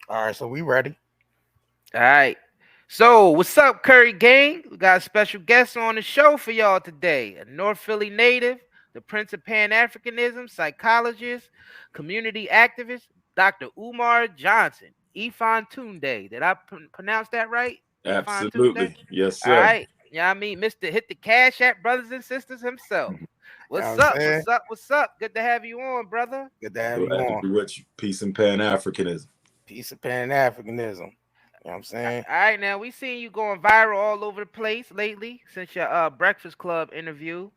All right, so we ready. All right. So, what's up, Curry Gang? We got a special guest on the show for y'all today. A North Philly native, the Prince of Pan Africanism, psychologist, community activist, Dr. Umar Johnson. Ifan Tunde. Did I pronounce that right? Ifan Tunde? Absolutely. Yes, All sir. right. Yeah, I mean, Mr. Hit the Cash App Brothers and Sisters himself. You know what What's I'm up? saying? What's up? What's up? Good to have you on, brother. Good to have you Glad to on. be with you. Peace and Pan Africanism. Peace of Pan Africanism. You know what I'm saying? All right, now we seen you going viral all over the place lately since your Breakfast Club interview,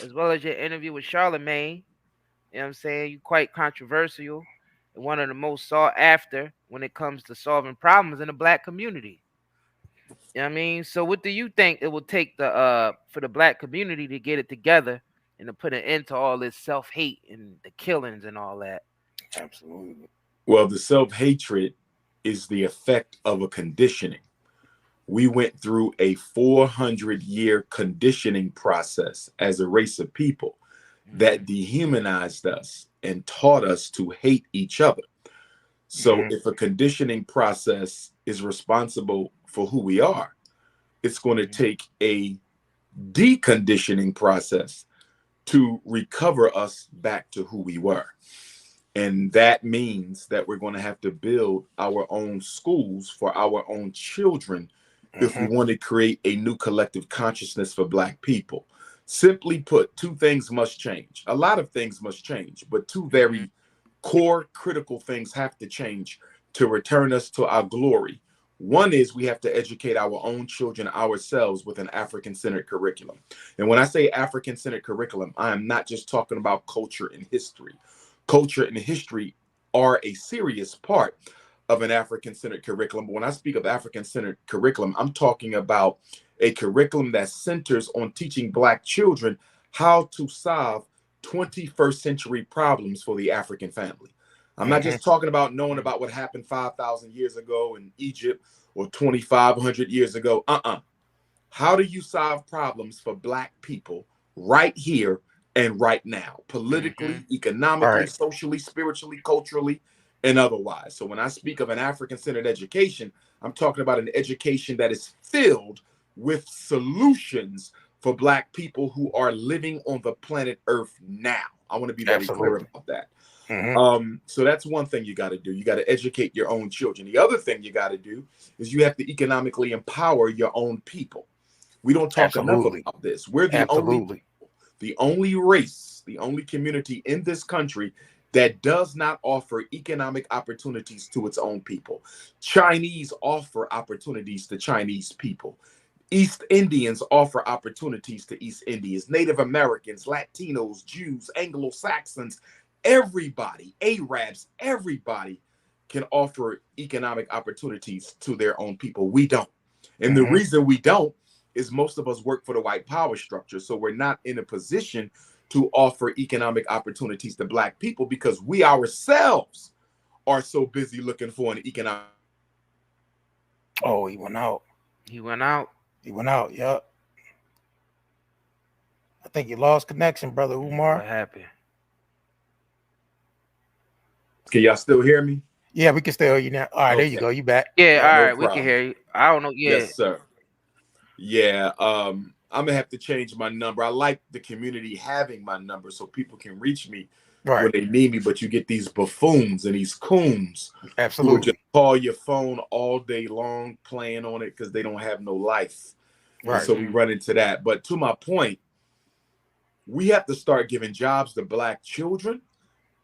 as well as your interview with Charlemagne. You know what I'm saying? You quite controversial and one of the most sought after when it comes to solving problems in the black community. You know what I mean? So what do you think it will take the for the black community to get it together and to put an end to all this self-hate and the killings and all that? Absolutely. Well, the self-hatred is the effect of a conditioning. We went through a 400-year conditioning process as a race of people Mm-hmm. that dehumanized us and taught us to hate each other. So Hmm. if a conditioning process is responsible for who we are, it's going to take a deconditioning process to recover us back to who we were. And that means that we're going to have to build our own schools for our own children if we Hmm. want to create a new collective consciousness for Black people. Simply put, two things must change. A lot of things must change, but two Mm-hmm. very core critical things have to change to return us to our glory. One is we have to educate our own children ourselves with an African centered curriculum. And when I say African centered curriculum, I am not just talking about culture and history. Culture and history are a serious part of an African centered curriculum. But when I speak of African centered curriculum, I'm talking about a curriculum that centers on teaching Black children how to solve 21st century problems for the African family. I'm not Hmm. just talking about knowing about what happened 5,000 years ago in Egypt or 2,500 years ago. How do you solve problems for Black people right here and right now, Mm-hmm. politically, All economically, right. socially, spiritually, culturally, and otherwise? So when I speak of an African centered education, I'm talking about an education that is filled with solutions for Black people who are living on the planet Earth now. I want to be very clear Absolutely. about that. Hmm. So that's one thing you got to do. You got to educate your own children. The other thing you got to do is you have to economically empower your own people. We don't talk enough Absolutely. about this. We're Absolutely. the only race, the only community in this country that does not offer economic opportunities to its own people. Chinese offer opportunities to Chinese people. East Indians offer opportunities to East Indians, Native Americans, Latinos, Jews, Anglo Saxons, everybody, Arabs, everybody can offer economic opportunities to their own people. We don't. And the Hmm. reason we don't is most of us work for the white power structure. So we're not in a position to offer economic opportunities to Black people because we ourselves are so busy looking for an economic. Oh, he went out. He went out. He went out. Yep. I think you lost connection, brother Umar. What happened? Can y'all still hear me? Yeah, we can still hear you now. All right, there you Okay, go. You back. Yeah, Yep. all no right, we can problem. hear you. I don't know. Yeah. Yes, sir. Yeah, I'm gonna have to change my number. I like the community having my number so people can reach me Right. when they need me. But you get these buffoons and these coons who will just Absolutely. call your phone all day long, playing on it because they don't have no life, and Right. so we Mm-hmm. run into that. But to my point, we have to start giving jobs to Black children.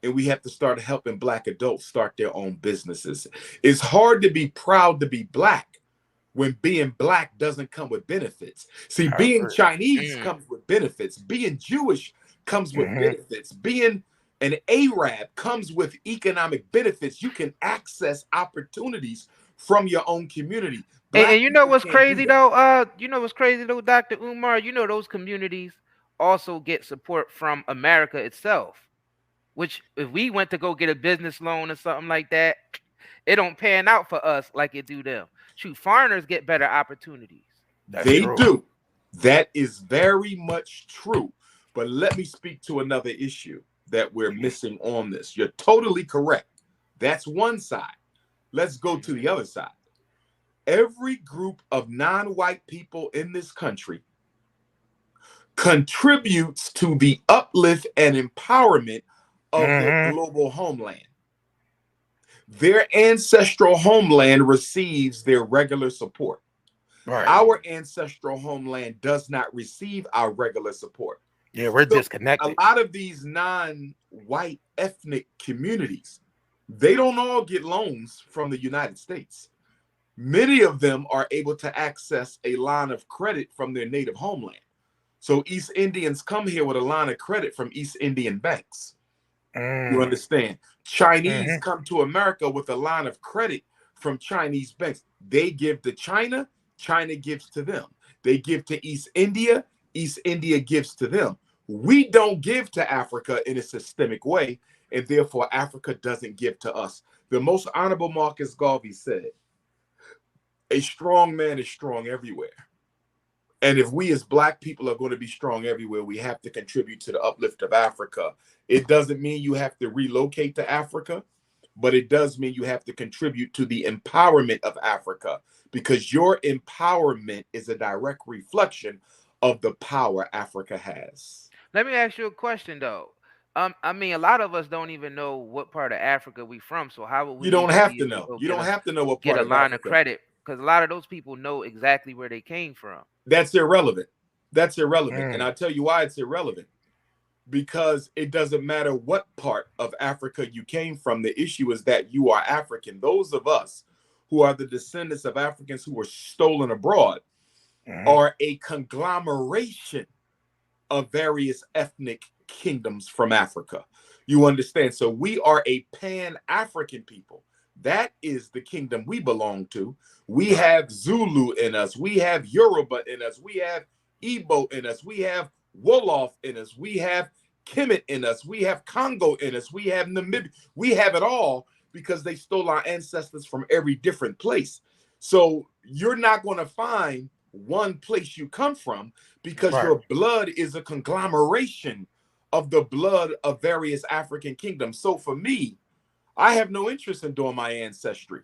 And we have to start helping Black adults start their own businesses. It's hard to be proud to be Black when being Black doesn't come with benefits. See, I being agree. Chinese Mm. comes with benefits. Being Jewish comes with Hmm. benefits. Being an Arab comes with economic benefits. You can access opportunities from your own community. And Black you know people what's can't do crazy that. though? You know what's crazy though, Dr. Umar? You know those communities also get support from America itself. Which if we went to go get a business loan or something like that, it don't pan out for us like it do them. Shoot, foreigners get better opportunities. That's They true. do. That is very much true. But let me speak to another issue that we're Hmm. missing on this. You're totally correct. That's one side. Let's go to the other side. Every group of non-white people in this country contributes to the uplift and empowerment of their global homeland. Their ancestral homeland receives their regular support. Right. Our ancestral homeland does not receive our regular support. Yeah, we're So disconnected. a lot of these non-white ethnic communities, they don't all get loans from the United States. Many of them are able to access a line of credit from their native homeland. So East Indians come here with a line of credit from East Indian banks. You understand? Chinese come to America with a line of credit from Chinese banks. They give to China, China gives to them. They give to East India gives to them. We don't give to Africa in a systemic way, and therefore Africa doesn't give to us. The most honorable Marcus Garvey said, a strong man is strong everywhere. And if we as Black people are going to be strong everywhere, we have to contribute to the uplift of Africa. It doesn't mean you have to relocate to Africa, but it does mean you have to contribute to the empowerment of Africa, because your empowerment is a direct reflection of the power Africa has. Let me ask you a question though. I mean, a lot of us don't even know what part of Africa we from. So how would we You don't even have be to able to know. go You don't have to know what get part a of line of Africa. credit? Because a lot of those people know exactly where they came from. That's irrelevant. That's irrelevant. And I'll tell you why it's irrelevant. Because it doesn't matter what part of Africa you came from. The issue is that you are African. Those of us who are the descendants of Africans who were stolen abroad are a conglomeration of various ethnic kingdoms from Africa. You understand? So we are a pan-African people. That is the kingdom we belong to. We have Zulu in us. We have Yoruba in us. We have Igbo in us. We have Wolof in us. We have Kemet in us. We have Congo in us. We have Namibia. We have it all because they stole our ancestors from every different place. So you're not going to find one place you come from, because your blood is a conglomeration of the blood of various African kingdoms. So for me, I have no interest in doing my ancestry,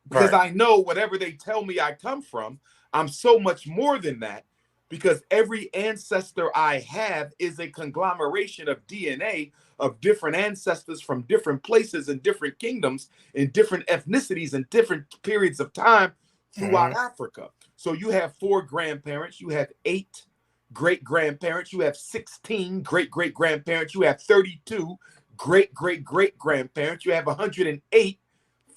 because I know whatever they tell me I come from, I'm so much more than that, because every ancestor I have is a conglomeration of DNA of different ancestors from different places and different kingdoms and different ethnicities and different periods of time throughout Africa. So you have 4 grandparents, you have 8 great-grandparents, you have 16 great-great-grandparents, you have 32 great-great-great-grandparents, you have 108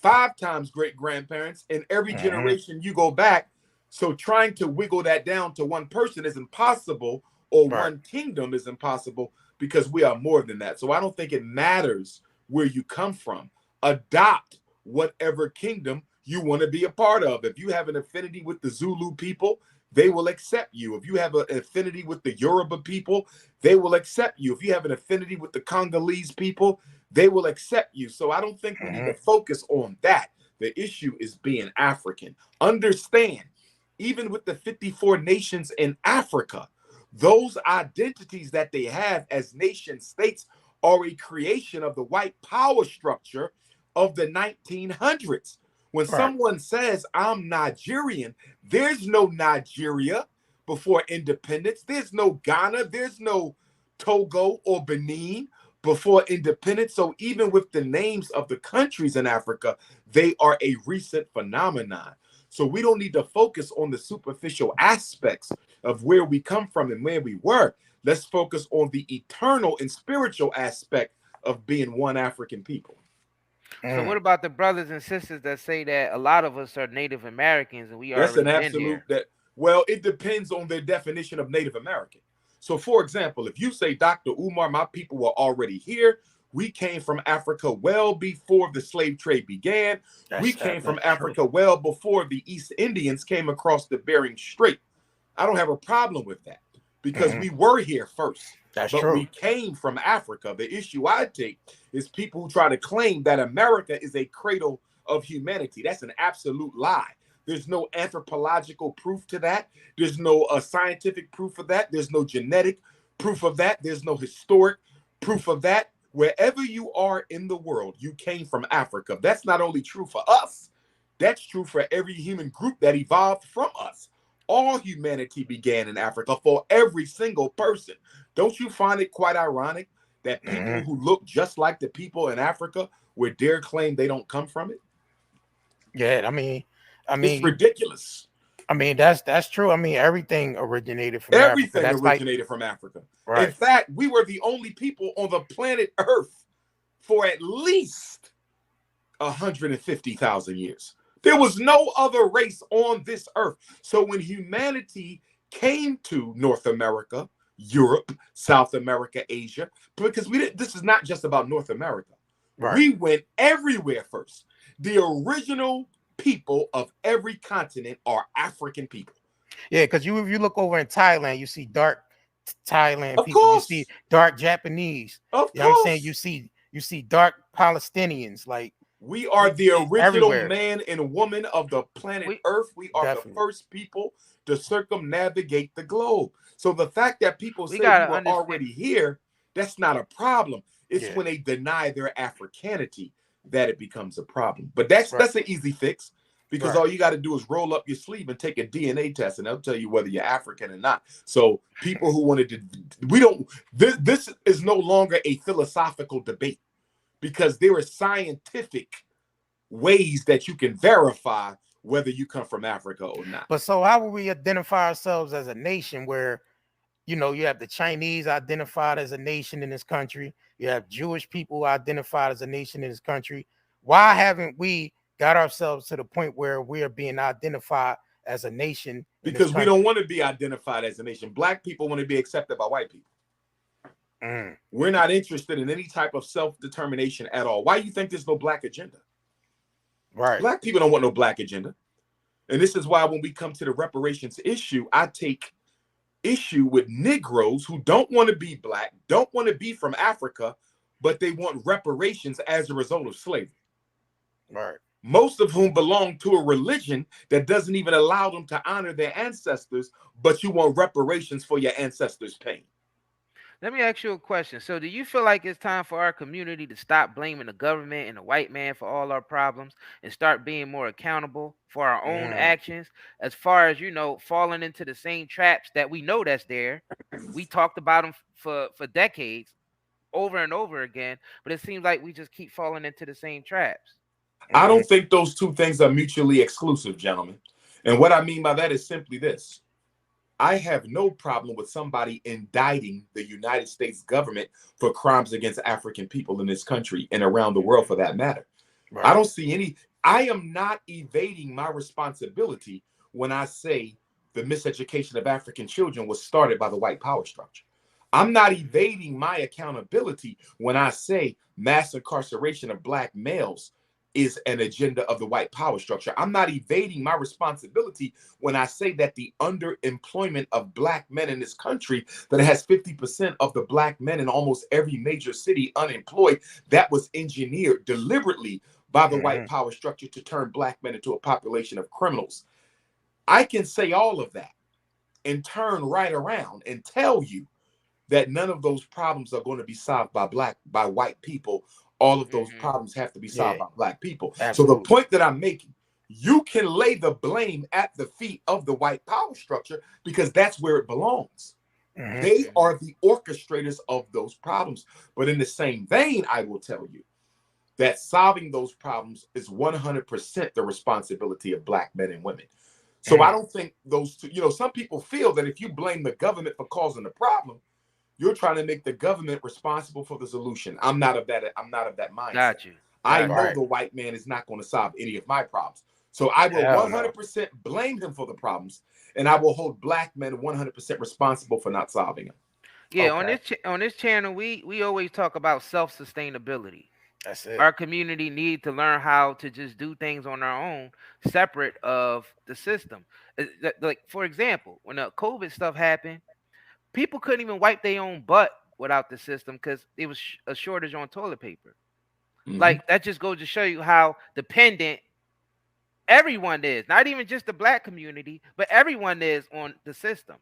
5 times great-grandparents, and every generation you go back. So trying to wiggle that down to one person is impossible, or one kingdom is impossible, because we are more than that. So I don't think it matters where you come from. Adopt whatever kingdom you want to be a part of. If you have an affinity with the Zulu people, they will accept you. If you have an affinity with the Yoruba people, they will accept you. If you have an affinity with the Congolese people, they will accept you. So I don't think we need to focus on that. The issue is being African. Understand, even with the 54 nations in Africa, those identities that they have as nation states are a creation of the white power structure of the 1900s. When someone says, I'm Nigerian, there's no Nigeria before independence. There's no Ghana. There's no Togo or Benin before independence. So even with the names of the countries in Africa, they are a recent phenomenon. So we don't need to focus on the superficial aspects of where we come from and where we were. Let's focus on the eternal and spiritual aspect of being one African people. So what about the brothers and sisters that say that a lot of us are Native Americans and we That's already an been absolute here? well, it depends on their definition of Native American. So for example, if you say, Dr. Umar, my people were already here, we came from Africa well before the slave trade began. We came from Africa well before the East Indians came across the Bering Strait. I don't have a problem with that, because we were here first. But we came from Africa. The issue I take is people who try to claim that America is a cradle of humanity. That's an absolute lie. There's no anthropological proof to that. There's no scientific proof of that. There's no genetic proof of that. There's no historic proof of that. Wherever you are in the world, you came from Africa. That's not only true for us, that's true for every human group that evolved from us. All humanity began in Africa for every single person. Don't you find it quite ironic that people Mhm. who look just like the people in Africa would dare claim they don't come from it? Yeah, I It's mean, ridiculous. that's true. I mean, everything originated from Africa. Everything That's like originated from Africa. In right. fact, we were the only people on the planet Earth for at least 150,000 years. There was no other race on this earth. So when humanity came to North America, Europe, South America, Asia, because we didn't, this is not just about North America. Right. We went everywhere first. The original people of every continent are African people. Yeah, because if you look over in Thailand, you see dark Thailand Of people. You see course. dark Japanese. Of You know what I'm saying? course. You see dark Palestinians. Like We are the original everywhere. man and woman of the planet We Earth. We are the Definitely. first people to circumnavigate the globe. So the fact that people we say we gotta were understand. already here, that's not a problem. It's Yeah. when they deny their Africanity that it becomes a problem. But that's Right. that's an easy fix because Right. all you got to do is roll up your sleeve and take a DNA test, and they'll tell you whether you're African or not. So people who wanted to, we don't. This is no longer a philosophical debate because there are scientific ways that you can verify whether you come from Africa or not. But so how will we identify ourselves as a nation where you have the Chinese identified as a nation in this country. You have Jewish people identified as a nation in this country. Why haven't we got ourselves to the point where we are being identified as a nation in this Because we don't country? want to be identified as a nation. Black people want to be accepted by white people. Mm, We're not interested in any type of self-determination at all. Why do you think there's no black agenda? right. Black people don't want no black agenda. And this is why when we come to the reparations issue, I take issue with Negroes who don't want to be black, don't want to be from Africa, but they want reparations as a result of slavery. Right. Most of whom belong to a religion that doesn't even allow them to honor their ancestors, but you want reparations for your ancestors' pain. Let me ask you a question. So, do you feel like it's time for our community to stop blaming the government and the white man for all our problems and start being more accountable for our own Mm, actions, as far as falling into the same traps that we know that's there? We talked about them for decades, over and over again, but it seems like we just keep falling into the same traps. I mhm. don't think those two things are mutually exclusive, gentlemen. And what I mean by that is simply this. I have no problem with somebody indicting the United States government for crimes against African people in this country and around the world for that matter. I Right. don't see any, I am not evading my responsibility when I say the miseducation of African children was started by the white power structure. I'm not evading my accountability when I say mass incarceration of black males is an agenda of the white power structure. I'm not evading my responsibility when I say that the underemployment of black men in this country, that it has 50% of the black men in almost every major city unemployed, that was engineered deliberately by the white Mhm. power structure to turn black men into a population of criminals. I can say all of that and turn right around and tell you that none of those problems are going to be solved by white people. All of those Hmm. problems have to be solved Yeah. by black people. So the Absolutely. point that I'm making, you can lay the blame at the feet of the white power structure because that's where it belongs. Mhm. They Hmm. are the orchestrators of those problems. But in the same vein, I will tell you that solving those problems is 100% the responsibility of black men and women. So I Mhm. don't think those two, some people feel that if you blame the government for causing the problem, you're trying to make the government responsible for the solution. I'm not of that mindset. Got you. I Got you. know Right. the white man is not going to solve any of my problems. So I will Hell no. 100% blame him for the problems, and I will hold black men 100% responsible for not solving them. Yeah, on Okay. this channel, we always talk about self sustainability. That's it. Our community need to learn how to just do things on our own, separate of the system. Like for example, when the COVID stuff happened, people couldn't even wipe their own butt without the system because it was a shortage on toilet paper. Mhm. Like that just goes to show you how dependent everyone is. Not even just the black community, but everyone is on the system.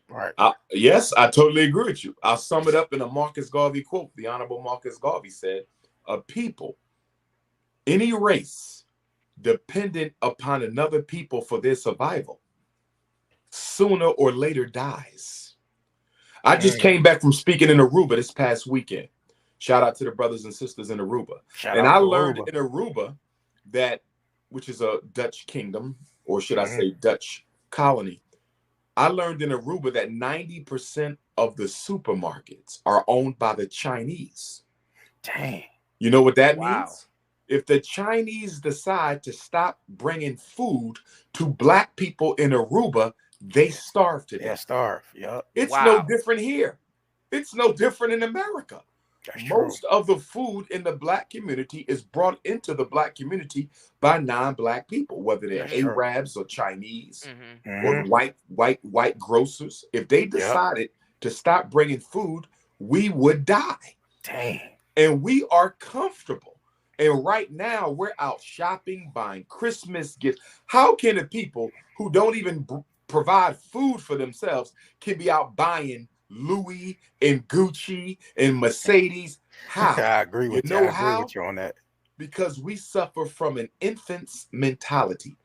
Right. Yes, I totally agree with you. I'll sum it up in a Marcus Garvey quote. The Honorable Marcus Garvey said, "A people, any race, dependent upon another people for their survival, sooner or later dies." I just came back from speaking in Aruba this past weekend. Shout out to the brothers and sisters in Aruba. Shout And out I to learned Aruba. in Aruba that, which is a Dutch kingdom, or should I say Dutch colony, I learned in Aruba that 90% of the supermarkets are owned by the Chinese. Dang. You know what that Wow. means? If the Chinese decide to stop bringing food to black people in Aruba, they starve to Yeah, death. starve. Yep. It's no Wow. different here. It's no different in America. That's true. Most of the food in the black community is brought into the black community by non-black people, whether they're That's true. Arabs or Chinese Mm-hmm. or white grocers. If they decided to stop bringing food, we would die. Dang. And we are comfortable. And right now, we're out shopping, buying Christmas gifts. How can the people who don't even provide food for themselves can be out buying Louis and Gucci and Mercedes? How? I agree with you. You know I agree how? with you on that. Because we suffer from an infant's mentality.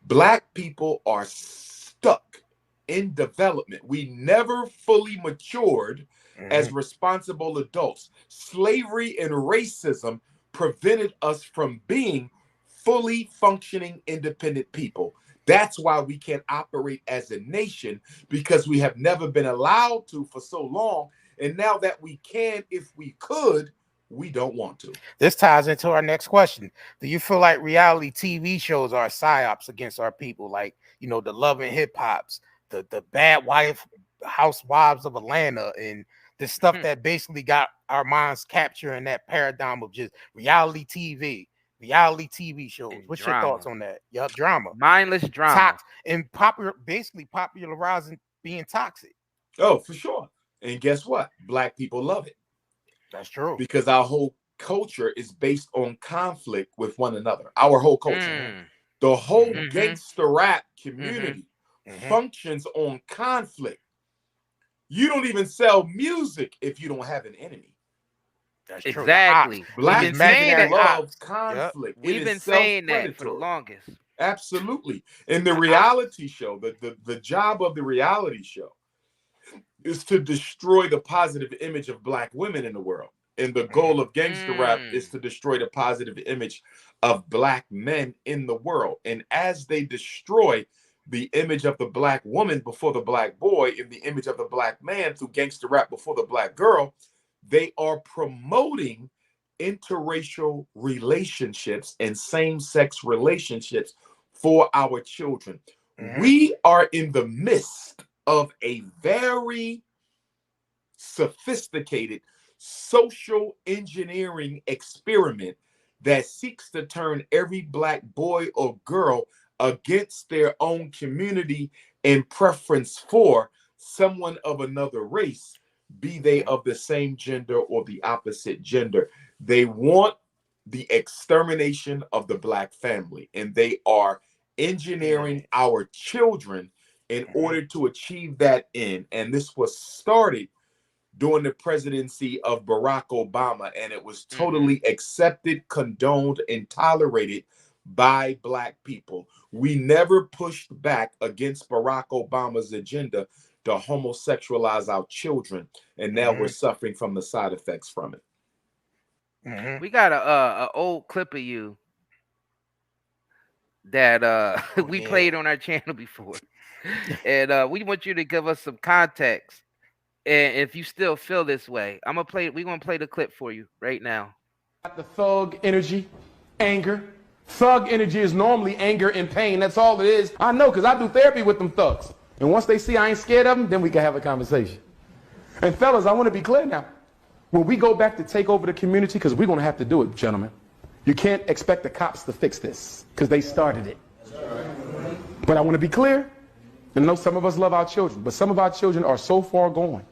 Black people are stuck in development. We never fully matured as responsible adults. Slavery and racism prevented us from being fully functioning independent people. That's why we can't operate as a nation, because we have never been allowed to for so long. And now that we can, if we could, we don't want to. This ties into our next question. Do you feel like reality TV shows are psyops against our people? Like, you know, the Love and Hip Hops, the Bad Wife Housewives of Atlanta, and the stuff that basically got our minds capturing that paradigm of just reality TV shows. And What's drama. your thoughts on that? Yup, drama. Mindless drama. And basically popularizing being toxic. Oh, for sure. And guess what? Black people love it. That's true. Because our whole culture is based on conflict with one another. Our whole culture. The whole gangster rap community functions on conflict. You don't even sell music if you don't have an enemy. That's true. Exactly. Black men love conflict. Yep. We've been saying that for the longest. Absolutely. And the reality show, the job of the reality show is to destroy the positive image of black women in the world. And the goal of gangster rap is to destroy the positive image of black men in the world. And as they destroy the image of the black woman before the black boy and the image of the black man through gangster rap before the black girl, they are promoting interracial relationships and same-sex relationships for our children. We are in the midst of a very sophisticated social engineering experiment that seeks to turn every black boy or girl against their own community in preference for someone of another race, be they of the same gender or the opposite gender. They want the extermination of the black family, and they are engineering our children in order to achieve that end. And this was started during the presidency of Barack Obama, and it was totally accepted, condoned, and tolerated by black people. We never pushed back against Barack Obama's agenda to homosexualize our children, and now we're suffering from the side effects from it. We got a old clip of you that we played on our channel before, and we want you to give us some context. And if you still feel this way, we're gonna play the clip for you right now. The thug energy, anger. Thug energy is normally anger and pain. That's all it is. I know, because I do therapy with them thugs. And once they see I ain't scared of them, then we can have a conversation. And fellas, I want to be clear now. When we go back to take over the community, because we're going to have to do it, gentlemen, you can't expect the cops to fix this, because they started it. But I want to be clear. And I know some of us love our children, but some of our children are so far gone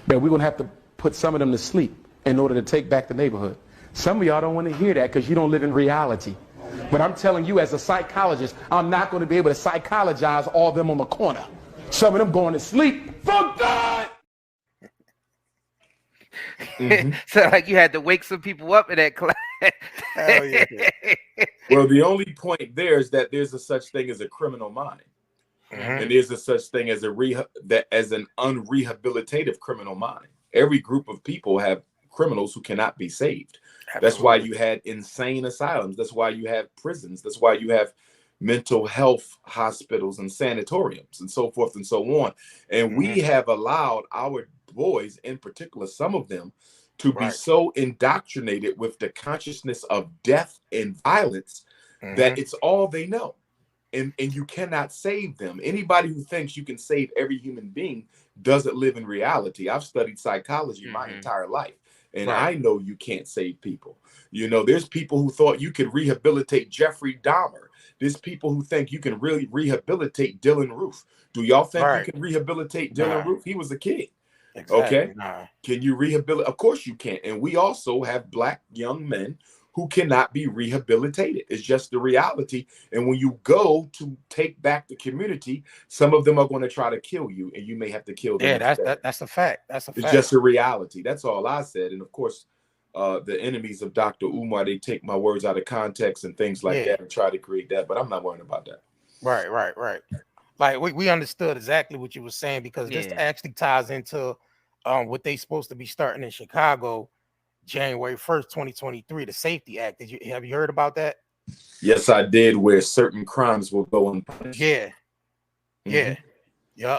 that we're going to have to put some of them to sleep in order to take back the neighborhood. Some of y'all don't want to hear that because you don't live in reality. But I'm telling you, as a psychologist, I'm not going to be able to psychologize all of them on the corner. Some of them going to sleep. Fuck God. So like you had to wake some people up in that class. Hell yeah. Well, the only point there is that there's a such thing as a criminal mind. And there's a such thing as as an unrehabilitative criminal mind. Every group of people have criminals who cannot be saved. Absolutely. That's why you had insane asylums. That's why you have prisons. That's why you have mental health hospitals and sanatoriums and so forth and so on. And we have allowed our boys, in particular, some of them, to be so indoctrinated with the consciousness of death and violence that it's all they know. And you cannot save them. Anybody who thinks you can save every human being doesn't live in reality. I've studied psychology my entire life, and I know you can't save people. You know, there's people who thought you could rehabilitate Jeffrey Dahmer. There's people who think you can really rehabilitate Dylan Roof. Do y'all think you can rehabilitate Dylan Roof? He was a kid. Exactly. Okay. Can you rehabilitate? Of course you can. And we also have Black young men who cannot be rehabilitated. It's just the reality. And when you go to take back the community, some of them are going to try to kill you, and you may have to kill them. Yeah, that's a fact. That's a fact. It's just a reality. That's all I said. And of course, the enemies of Dr. Umar, they take my words out of context and things like that and try to create that. But I'm not worrying about that. Right. Like we understood exactly what you were saying, because this actually ties into what they supposed to be starting in Chicago January 1st, 2023, the Safety Act. Have you heard about that? Yes, I did, where certain crimes will go unpunished. Yeah.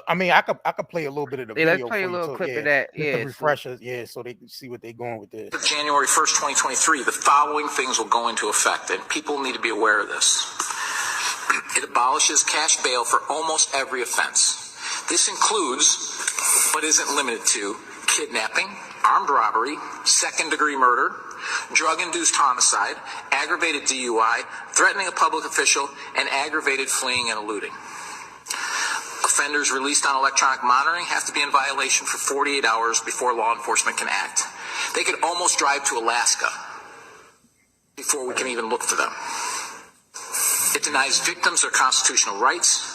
I mean, I could play a little bit of the video. Let's play a little clip of that. The refreshers, so they can see what they're going with this. January 1st, 2023, the following things will go into effect, and people need to be aware of this. It abolishes cash bail for almost every offense. This includes, but isn't limited to, kidnapping, armed robbery, second-degree murder, drug-induced homicide, aggravated DUI, threatening a public official, and aggravated fleeing and eluding. Offenders released on electronic monitoring have to be in violation for 48 hours before law enforcement can act. They could almost drive to Alaska before we can even look for them. It denies victims their constitutional rights.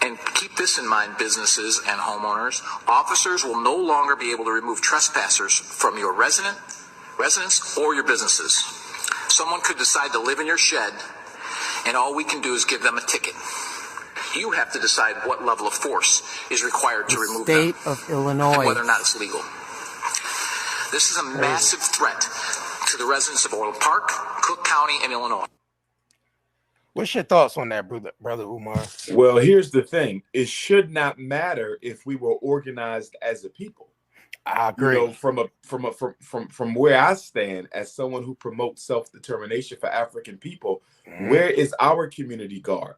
And keep this in mind, businesses and homeowners. Officers will no longer be able to remove trespassers from your residence or your businesses. Someone could decide to live in your shed, and all we can do is give them a ticket. You have to decide what level of force is required to remove them. State of Illinois. And whether or not it's legal. This is a massive threat to the residents of Orland Park, Cook County, and Illinois. What's your thoughts on that, brother Umar? Well, here's the thing. It should not matter if we were organized as a people. I agree. You know, from where I stand as someone who promotes self-determination for African people, where is our community guard?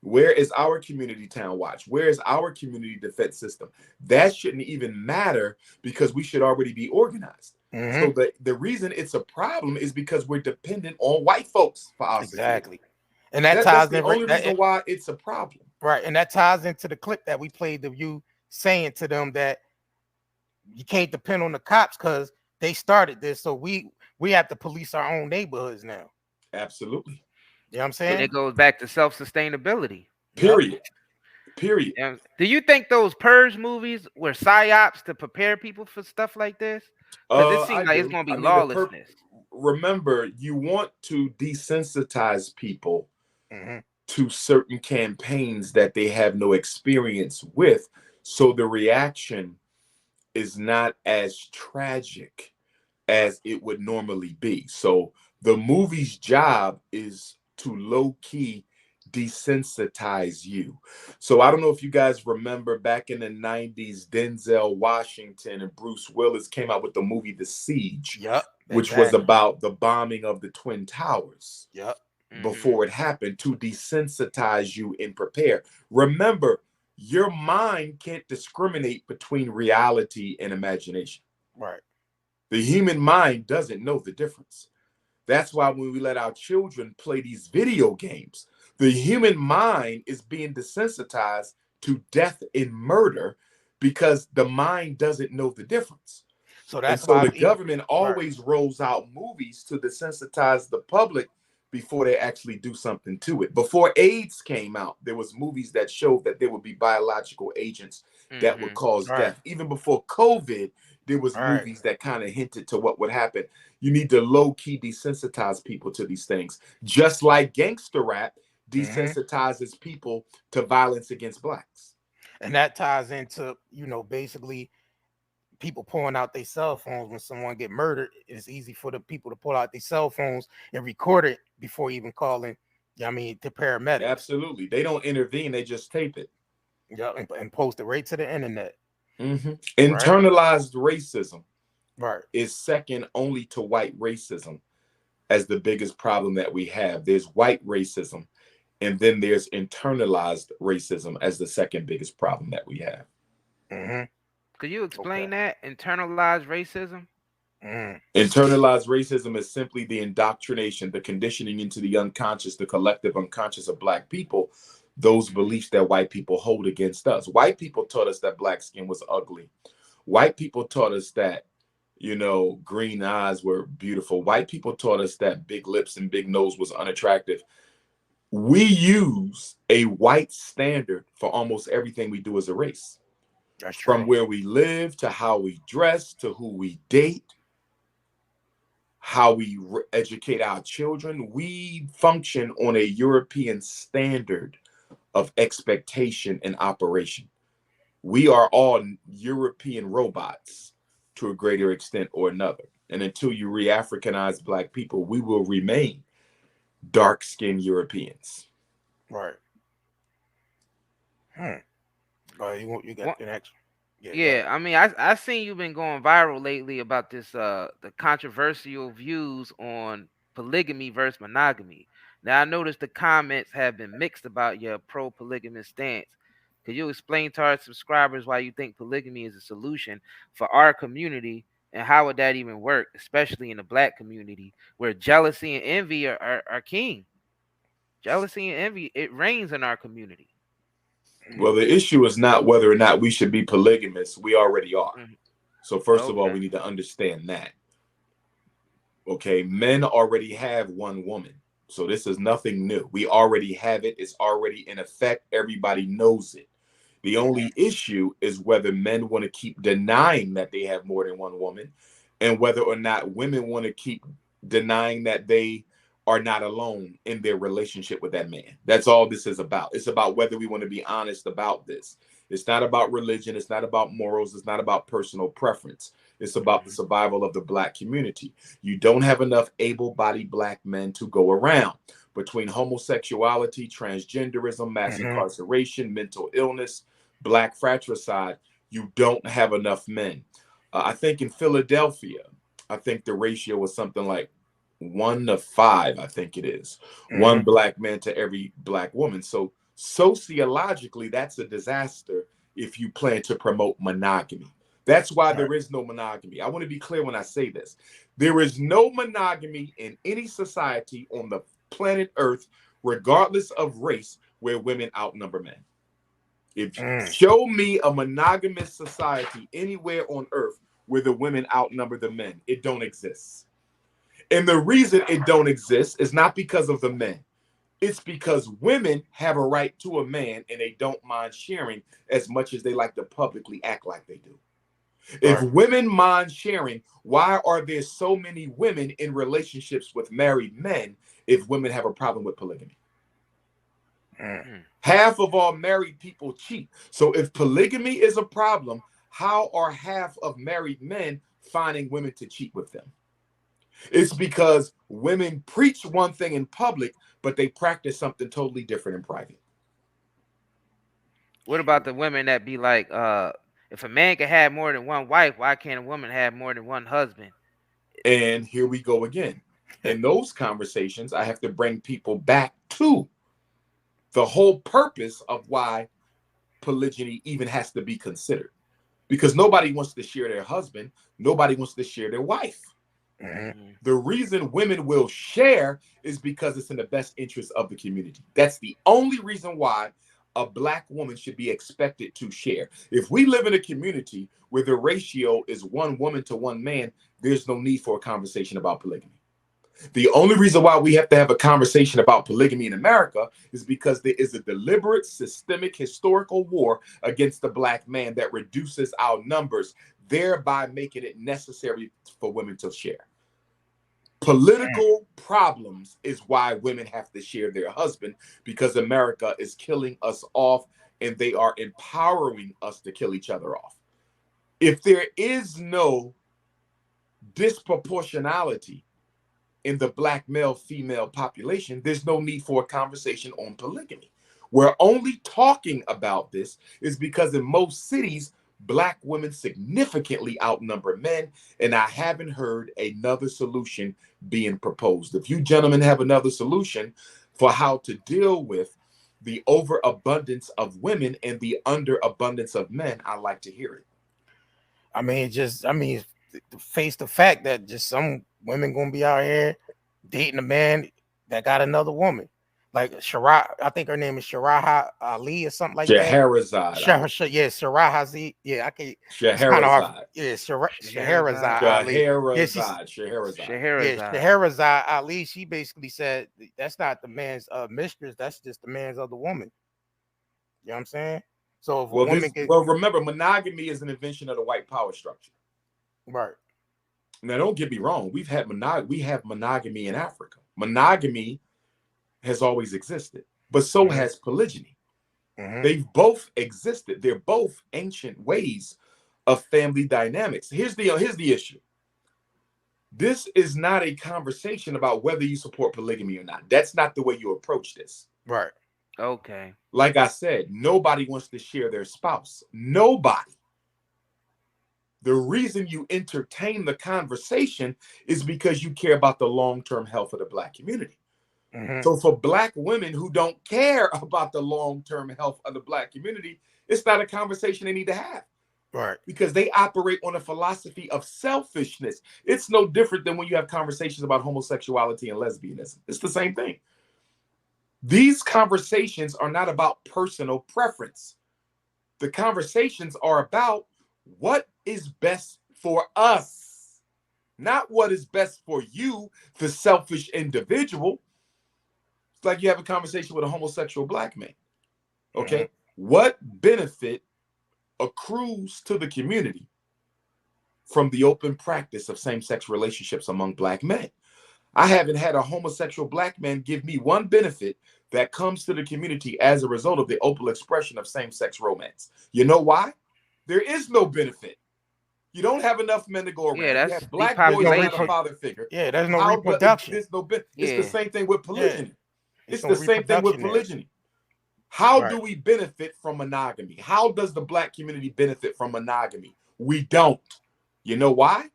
Where is our community town watch? Where is our community defense system? That shouldn't even matter, because we should already be organized. So the reason it's a problem is because we're dependent on white folks for our security. And that's the only reason why it's a problem. Right. And that ties into the clip that we played of you saying to them that you can't depend on the cops because they started this. So we have to police our own neighborhoods now. Absolutely. You know what I'm saying? And it goes back to self-sustainability. Period. And do you think those Purge movies were psyops to prepare people for stuff like this? Because it seems like it's going to be lawlessness. Remember, you want to desensitize people to certain campaigns that they have no experience with, so the reaction is not as tragic as it would normally be. So the movie's job is to low-key desensitize you. So I don't know if you guys remember back in the 90s, Denzel Washington and Bruce Willis came out with the movie The Siege, which was about the bombing of the Twin Towers before it happened, to desensitize you and prepare. Remember, your mind can't discriminate between reality and imagination. Right. The human mind doesn't know the difference. That's why when we let our children play these video games, the human mind is being desensitized to death and murder because the mind doesn't know the difference. So that's why why the government always rolls out movies to desensitize the public before they actually do something to it. Before AIDS came out, there was movies that showed that there would be biological agents that would cause Right. death. Even before COVID, there was Right. movies that kind of hinted to what would happen. You need to low-key desensitize people to these things. Just like gangster rap Mm-hmm. desensitizes people to violence against blacks. And that ties into, basically people pulling out their cell phones when someone get murdered. It's easy for the people to pull out their cell phones and record it before even calling, the paramedics. Absolutely. They don't intervene, they just tape it. Yeah, and post it right to the internet. Right. Internalized racism Right. is second only to white racism as the biggest problem that we have. There's white racism, and then there's internalized racism as the second biggest problem that we have. Mm-hmm. Could you explain that? Internalized racism? Internalized racism is simply the indoctrination, the conditioning into the unconscious, the collective unconscious of black people, those beliefs that white people hold against us. White people taught us that black skin was ugly. White people taught us that, green eyes were beautiful. White people taught us that big lips and big nose was unattractive. We use a white standard for almost everything we do as a race. That's true. From where we live to how we dress to who we date, how we educate our children. We function on a European standard of expectation and operation. We are all European robots to a greater extent or another. And until you re-Africanize black people, we will remain dark-skinned Europeans. Right. You got the next. Yeah, I mean, I seen you been going viral lately about this the controversial views on polygamy versus monogamy. Now I noticed the comments have been mixed about your pro polygamous stance. Could you explain to our subscribers why you think polygamy is a solution for our community, and how would that even work, especially in the black community where jealousy and envy are king? Jealousy and envy, it reigns in our community. Well, the issue is not whether or not we should be polygamous. We already are. So first of all, we need to understand that. Okay, men already have one woman. So this is nothing new. We already have it. It's already in effect. Everybody knows it. The only issue is whether men want to keep denying that they have more than one woman, and whether or not women want to keep denying that they are not alone in their relationship with that man. That's all this is about. It's about whether we want to be honest about this. It's not about religion. It's not about morals. It's not about personal preference. It's about the survival of the black community. You don't have enough able-bodied black men to go around. Between homosexuality, transgenderism, mass incarceration, mental illness, black fratricide, you don't have enough men. I think in Philadelphia, I think the ratio was something like 1 to 5, I think it is. One black man to every black woman. So sociologically, that's a disaster if you plan to promote monogamy. That's why there is no monogamy. I want to be clear when I say this. There is no monogamy in any society on the planet Earth, regardless of race, where women outnumber men. If you show me a monogamous society anywhere on Earth where the women outnumber the men, it don't exist. And the reason it don't exist is not because of the men. It's because women have a right to a man and they don't mind sharing as much as they like to publicly act like they do. If women mind sharing, why are there so many women in relationships with married men if women have a problem with polygamy? Half of all married people cheat. So if polygamy is a problem, how are half of married men finding women to cheat with them? It's because women preach one thing in public, but they practice something totally different in private. What about the women that be like, if a man can have more than one wife, why can't a woman have more than one husband? And here we go again. In those conversations, I have to bring people back to the whole purpose of why polygyny even has to be considered. Because nobody wants to share their husband. Nobody wants to share their wife. The reason women will share is because it's in the best interest of the community. That's the only reason why a black woman should be expected to share. If we live in a community where the ratio is one woman to one man, there's no need for a conversation about polygamy. The only reason why we have to have a conversation about polygamy in America is because there is a deliberate, systemic, historical war against the black man that reduces our numbers, thereby making it necessary for women to share. Political problems is why women have to share their husband, because America is killing us off and they are empowering us to kill each other off. If there is no disproportionality in the black male-female population, there's no need for a conversation on polygamy. We're only talking about this is because in most cities, black women significantly outnumber men, and I haven't heard another solution being proposed. If you gentlemen have another solution for how to deal with the overabundance of women and the underabundance of men, I'd like to hear it. I mean, face the fact that just some women gonna be out here dating a man that got another woman. Like Shara, I think her name is Sharaha Ali or something like that. Sharahazi. Yeah, I can't. It's kind of hard. Yeah, Shahrazad Ali. Shahrazad Ali. She basically said that's not the man's mistress. That's just the man's other woman. You know what I'm saying? So if a woman remember, monogamy is an invention of the white power structure. Right. Now, don't get me wrong. We have monogamy in Africa. Monogamy has always existed, but so has polygyny. They've both existed. They're both ancient ways of family dynamics. Here's the issue. This is not a conversation about whether you support polygamy or not. That's not the way you approach this. Right. Okay. Like I said, nobody wants to share their spouse. Nobody. The reason you entertain the conversation is because you care about the long-term health of the black community. So for black women who don't care about the long-term health of the black community, it's not a conversation they need to have. Right. Because they operate on a philosophy of selfishness. It's no different than when you have conversations about homosexuality and lesbianism. It's the same thing. These conversations are not about personal preference. The conversations are about what is best for us, not what is best for you, the selfish individual. It's like you have a conversation with a homosexual black man. Okay. What benefit accrues to the community from the open practice of same-sex relationships among black men? I haven't had a homosexual black man give me one benefit that comes to the community as a result of the open expression of same-sex romance. You know why? There is no benefit. You don't have enough men to go around. Yeah, that's you have black boys that have a father figure. Yeah, there's no reproduction. It's the same thing with polygyny. It's the same thing with polygyny. How do we benefit from monogamy? How does the black community benefit from monogamy? We don't. You know why?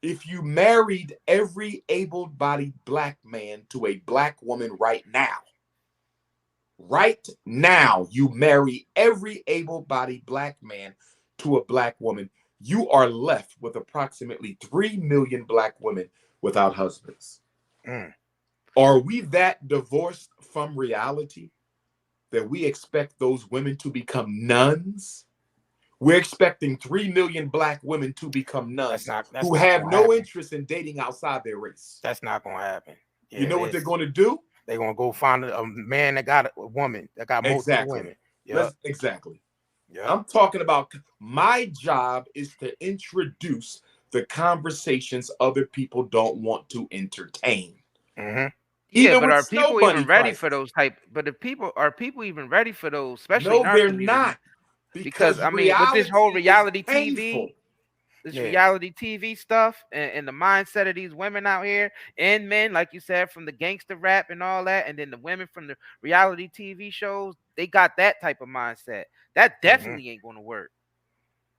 If you married every able-bodied black man to a black woman right now, you marry every able-bodied black man to a black woman, you are left with approximately 3 million black women without husbands. Are we that divorced from reality that we expect those women to become nuns? We're expecting 3 million black women to become nuns who have no interest in dating outside their race. That's not going to happen. Yeah, you know what they're going to do? They're going to go find a man that got a woman that got multiple women. Exactly. Yeah. I'm talking about my job is to introduce the conversations other people don't want to entertain. Yeah, but are people even ready for those type? But if people are people even ready for those? Especially no, they're not. Because I mean, with this whole reality TV, reality TV stuff, and the mindset of these women out here and men, like you said, from the gangster rap and all that, and then the women from the reality TV shows, they got that type of mindset. That definitely ain't going to work.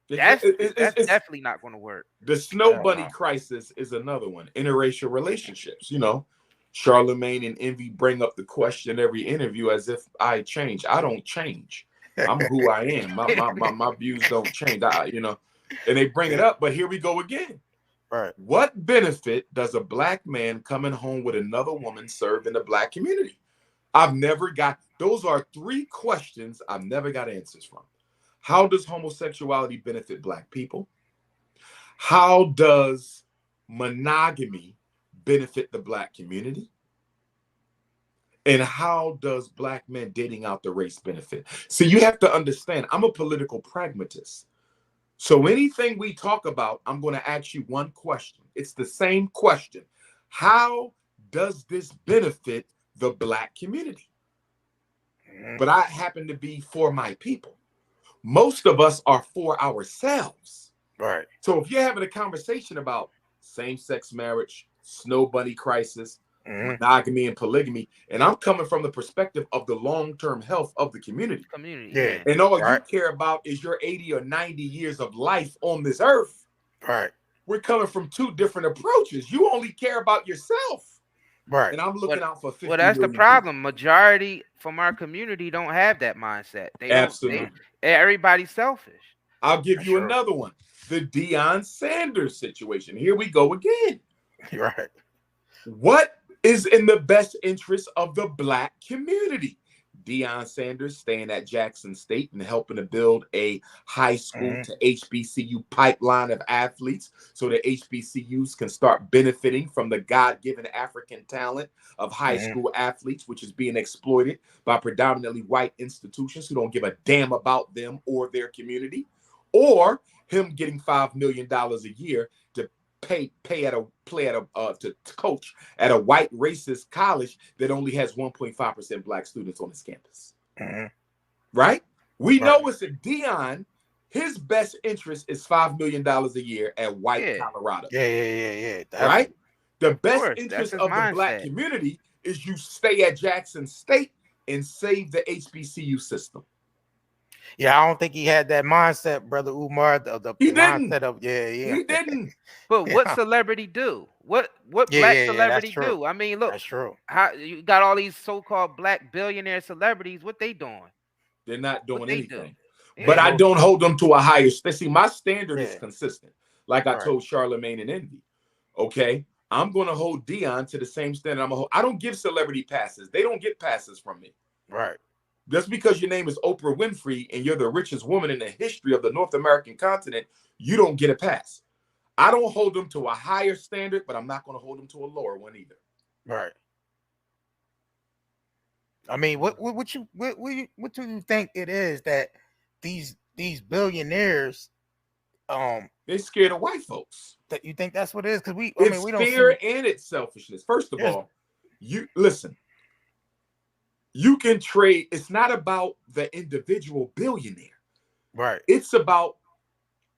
That's definitely not going to work. The Snow Bunny crisis is another one. Interracial relationships. You know, Charlemagne and Envy bring up the question in every interview as if I change. I don't change. I'm who I am. My views don't change. And they bring it up, but here we go again. Right. What benefit does a black man coming home with another woman serve in the black community? Those are 3 questions I've never got answers from. How does homosexuality benefit black people? How does monogamy benefit the black community? And how does black men dating out the race benefit? So you have to understand, I'm a political pragmatist. So anything we talk about, I'm going to ask you one question. It's the same question. How does this benefit the black community? But I happen to be for my people. Most of us are for ourselves. Right. So if you're having a conversation about same-sex marriage, snow bunny crisis, monogamy and polygamy, and I'm coming from the perspective of the long-term health of the community. Yeah. And all Right. you care about is your 80 or 90 years of life on this earth. Right. We're coming from two different approaches. You only care about yourself. Right. And I'm looking out for 50 Well, that's the million problem. people. Majority from our community don't have that mindset. They don't. Absolutely. Everybody's selfish. I'll give That's you true. another one. The Deion Sanders situation. Here we go again. Right. What is in the best interest of the black community? Deion Sanders staying at Jackson State and helping to build a high school to HBCU pipeline of athletes so the HBCUs can start benefiting from the God-given African talent of high school athletes, which is being exploited by predominantly white institutions who don't give a damn about them or their community, or him getting $5 million a year to to coach at a white racist college that only has 1.5% black students on its campus. Right? We know it's a Deion. His best interest is $5 million a year at white Colorado. Yeah. Right? The best course, interest that's of his the black mindset. community is you stay at Jackson State and save the HBCU system. Yeah, I don't think he had that mindset, brother Umar. The He didn't. mindset of He didn't. But what celebrity do? What black that's celebrity true. do? I mean, look, That's true. how you got all these so-called black billionaire celebrities? What they doing? They're not doing What they do? anything. Yeah. But I don't hold them to a higher standard. See, my standard is Yeah. consistent. Like I Right. told Charlemagne and Envy. Okay. I'm going to hold Deion to the same standard. I don't give celebrity passes. They don't get passes from me. Right. Just because your name is Oprah Winfrey and you're the richest woman in the history of the North American continent, you don't get a pass. I don't hold them to a higher standard, but I'm not going to hold them to a lower one either. Right. I mean, what do you think it is that these billionaires They're scared of white folks. that you think that's what it is? Because we It's we don't fear see and it's selfishness. First of Yes. all, you listen. You can trade. It's not about the individual billionaire. right. It's about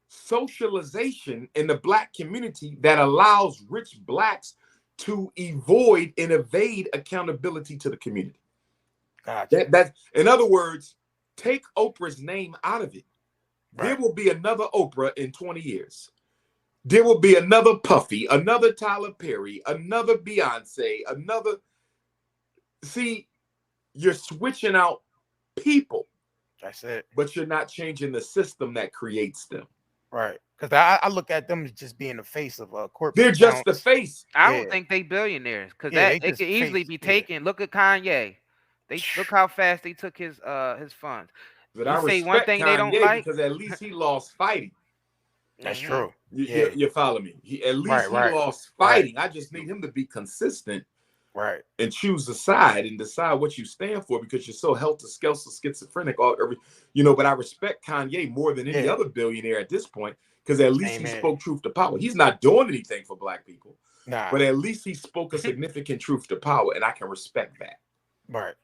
socialization in the black community that allows rich blacks to avoid and evade accountability to the community. Gotcha. That in other words, take Oprah's name out of it. Right. There will be another Oprah in 20 years. There will be another Puffy, another Tyler Perry, another Beyonce, another. See, you're switching out people. That's it. But you're not changing the system that creates them. Right. Because I look at them as just being the face of corporate. They're just the accounts. face. I don't think they billionaires because Yeah, that they it just could easily face- be yeah. taken. Look at Kanye. They look how fast they took his funds. But You I say respect one thing they don't Kanye like. because at least he lost fighting. That's Mhm. true. You follow me? At least he lost fighting. I just need him to be consistent, right, and choose a side and decide what you stand for because you're so helter-skelter schizophrenic. But I respect Kanye more than any other billionaire at this point because at least he spoke truth to power. He's not doing anything for black people, but at least he spoke a significant truth to power, and I can respect that. Right.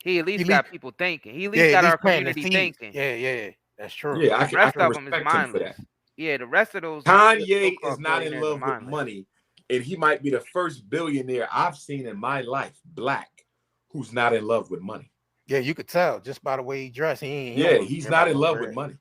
He at least got people thinking. He at least at got least our planting the community seed. thinking. Yeah, that's true. Yeah, The rest can of them is respect him for mindless. that. Yeah, the rest of those Kanye so-called is not in billionaires are love with mindless. money, and he might be the first billionaire I've seen in my life, black, who's not in love with money. Yeah, you could tell just by the way he dressed. He's not in love with money.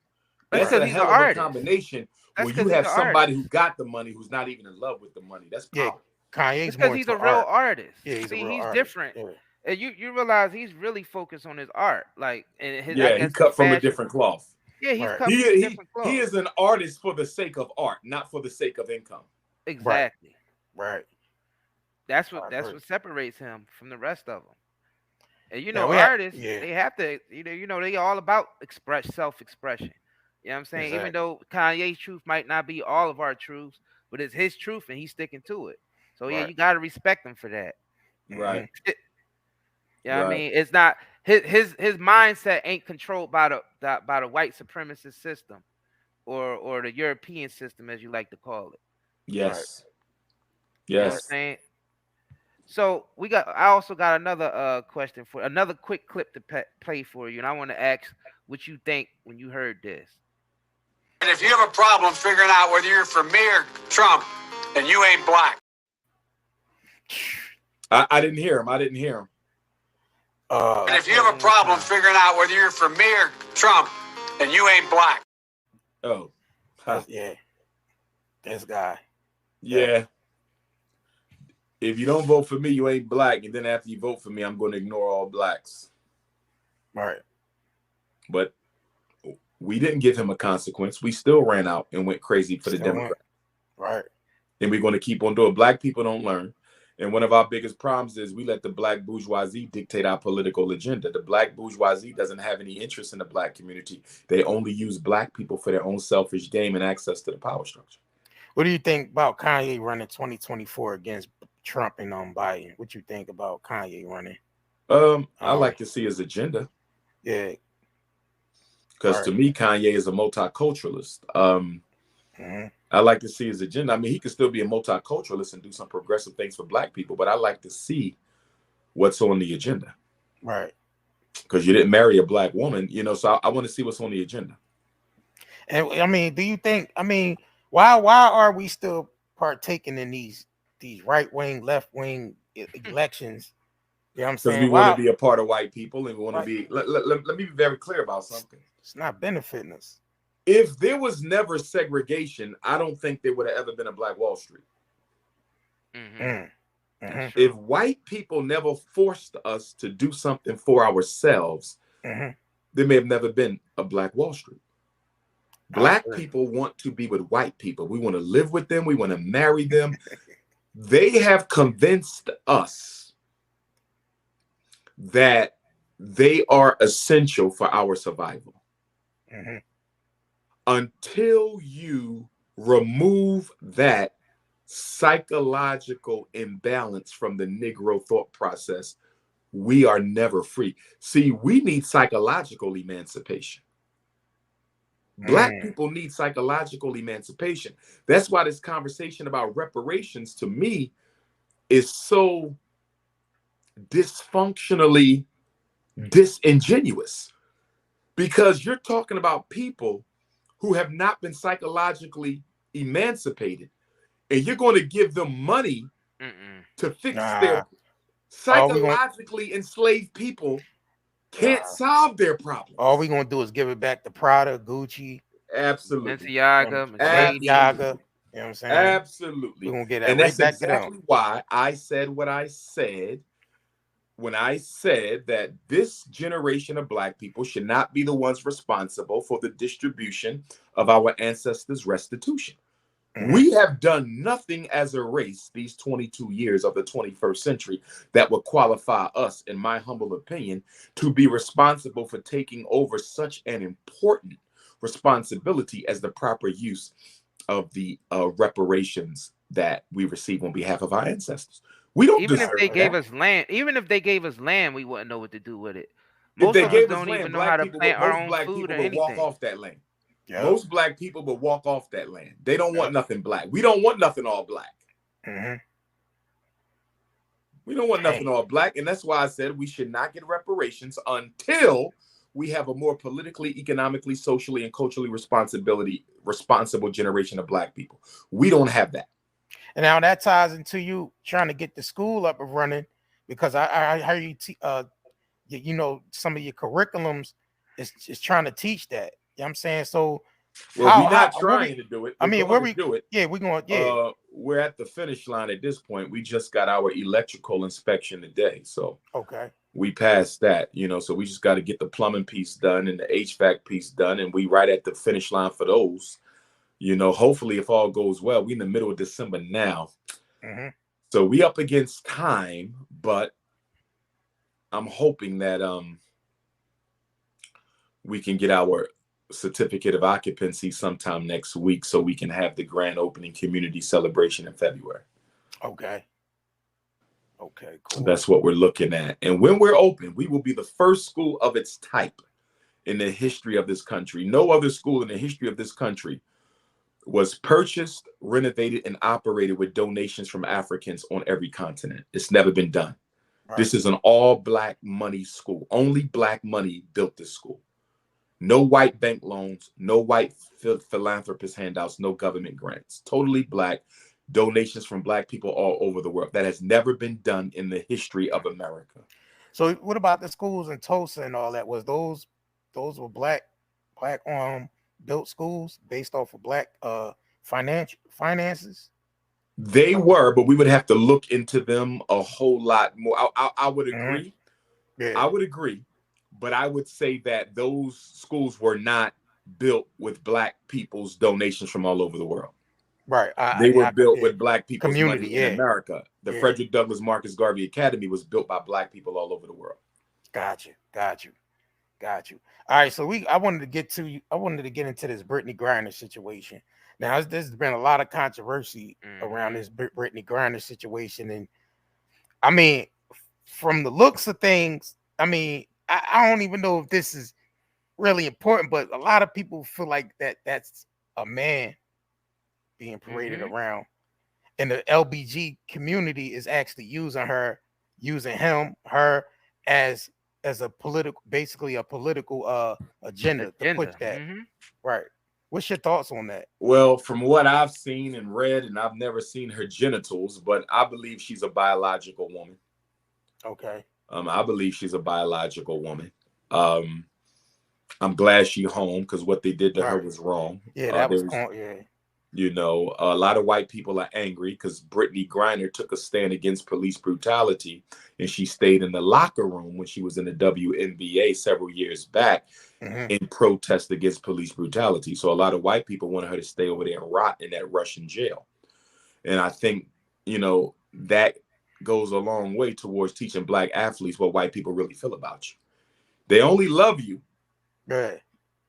That's That's a he's hell an of a artist. combination That's when you 'cause he's have an somebody artist. who got the money who's not even in love with the money. That's power. Kanye's because more he's into a real art. artist. Yeah, he's a See, real he's artist. different. Yeah. And you realize he's really focused on his art, like and his. Yeah, I guess he cut from a fashion. different cloth. Yeah, he's Right. cut from a different cloth. He is an artist for the sake of art, not for the sake of income. Exactly. Right. That's what separates him from the rest of them. And Yeah, artists, they have to, they all about self-expression. You know what I'm saying? Even Exactly. though Kanye's truth might not be all of our truths, but it's his truth and he's sticking to it. So yeah, you gotta respect him for that. Right. Yeah, I mean, it's not his mindset ain't controlled by the white supremacist system or the European system, as you like to call it. Yes. You know what I'm Yes. saying? So I also got another question for another quick clip to play for you, and I want to ask what you think when you heard this. And if you have a problem figuring out whether you're for me or Trump, and you ain't black. I didn't hear him. I didn't hear him. And if you have a problem figuring out whether you're for me or Trump, and you ain't black. Oh. Yeah. This guy. Yeah. If you don't vote for me, you ain't black. And then after you vote for me, I'm going to ignore all blacks. Right. But we didn't give him a consequence. We still ran out and went crazy for the Democrats. Right. And we're going to keep on doing. Black people don't learn. And one of our biggest problems is we let the black bourgeoisie dictate our political agenda. The black bourgeoisie doesn't have any interest in the black community. They only use black people for their own selfish gain and access to the power structure. What do you think about Kanye running 2024 against Trump and Biden? What you think about Kanye running? I like to see his agenda. Yeah. Because to me, Kanye is a multiculturalist. I like to see his agenda. I mean, he could still be a multiculturalist and do some progressive things for black people, but I like to see what's on the agenda. Right. Because you didn't marry a black woman, you know, so I want to see what's on the agenda. And I mean, do you think, I mean, why are we still partaking in these right-wing, left-wing elections? You know what I'm saying? Because we want to be a part of white people and we want to be, let me be very clear about something. It's not benefiting us. If there was never segregation, I don't think there would have ever been a Black Wall Street. If white people never forced us to do something for ourselves, there may have never been a Black Wall Street. Black people want to be with white people. We want to live with them. We want to marry them. They have convinced us that they are essential for our survival. Until you remove that psychological imbalance from the Negro thought process, we are never free. See, we need psychological emancipation. Black people need psychological emancipation. That's why this conversation about reparations to me is so dysfunctionally disingenuous, because you're talking about people who have not been psychologically emancipated, and you're going to give them money to fix their psychologically enslaved people can't solve their problem. All we're going to do is give it back to Prada, Gucci, absolutely, Balenciaga, Mercedes. You know what I'm saying? Absolutely. We're going to get that and right that's back exactly to them. why I said what I said when I said that this generation of Black people should not be the ones responsible for the distribution of our ancestors' restitution. We have done nothing as a race these 22 years of the 21st century that would qualify us, in my humble opinion, to be responsible for taking over such an important responsibility as the proper use of the reparations that we receive on behalf of our ancestors. We don't even if they gave that. us land, even if they gave us land, we wouldn't know what to do with it. Most Most of of us us don't land, even know how to plant our own Black food people or will anything. walk off that land. Yep. Most Black people will walk off that land. They don't want nothing Black. We don't want nothing all Black. We don't want nothing all Black. And that's why I said we should not get reparations until we have a more politically, economically, socially, and culturally responsible generation of Black people. We don't have that. And now that ties into you trying to get the school up and running, because I heard you, you know, some of your curriculums is trying to teach that. You know what I'm saying? So, well, we're not trying to do it. I mean, where we do it? Yeah, we're going. Yeah, we're at the finish line at this point. We just got our electrical inspection today, so we passed that. You know, so we just got to get the plumbing piece done and the HVAC piece done, and we right at the finish line for those. You know, hopefully, if all goes well, we in the middle of December now. So we up against time, but I'm hoping that we can get our certificate of occupancy sometime next week so we can have the grand opening community celebration in February. Okay. Okay, cool. That's what we're looking at. And when we're open, we will be the first school of its type in the history of this country. No other school in the history of this country was purchased, renovated, and operated with donations from Africans on every continent. It's never been done. Right. This is an all black money school. Only black money built this school. No white bank loans, no white philanthropist handouts, no government grants. Totally black donations from black people all over the world. That has never been done in the history of America. So what about the schools in Tulsa and all that? Was those were black built schools based off of black finances? They were, but we would have to look into them a whole lot more. I would agree. Yeah. I would agree. But I would say that those schools were not built with black people's donations from all over the world. Right. They were built with black people's community money in America. The Frederick Douglass Marcus Garvey Academy was built by black people all over the world. Got you. All right, so I wanted to get into this Brittany Griner situation. Now, there's been a lot of controversy around this Brittany Griner situation, and I mean, from the looks of things, I mean, I don't even know if this is really important, but a lot of people feel like that's a man being paraded around, and the LBG community is actually using her as a political, basically a political agenda to push that. Right. What's your thoughts on that? Well, from what I've seen and read, and I've never seen her genitals, but I believe she's a biological woman. Okay. I believe she's a biological woman. I'm glad she's home because what they did to her was wrong. Yeah, that was You know, a lot of white people are angry because Brittany Griner took a stand against police brutality, and she stayed in the locker room when she was in the WNBA several years back in protest against police brutality. So a lot of white people wanted her to stay over there and rot in that Russian jail. And I think, you know, that goes a long way towards teaching black athletes what white people really feel about you. They only love you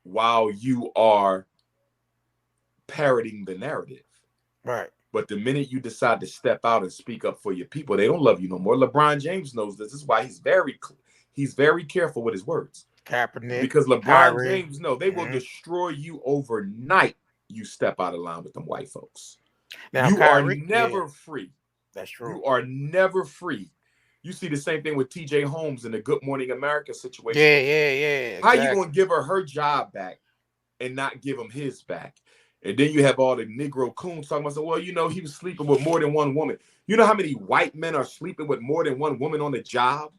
while you are parroting the narrative. Right. But the minute you decide to step out and speak up for your people, they don't love you no more. LeBron James knows this. This is why he's very careful with his words. Kaepernick, because LeBron Kyrie. James knows they will destroy you overnight. You step out of line with them white folks. Now, you Kyrie, are never free. That's true. You are never free. You see the same thing with TJ Holmes in the Good Morning America situation. Yeah. How you gonna give her job back and not give him his back? And then you have all the Negro coons talking about, well, you know, he was sleeping with more than one woman. You know how many white men are sleeping with more than one woman on the job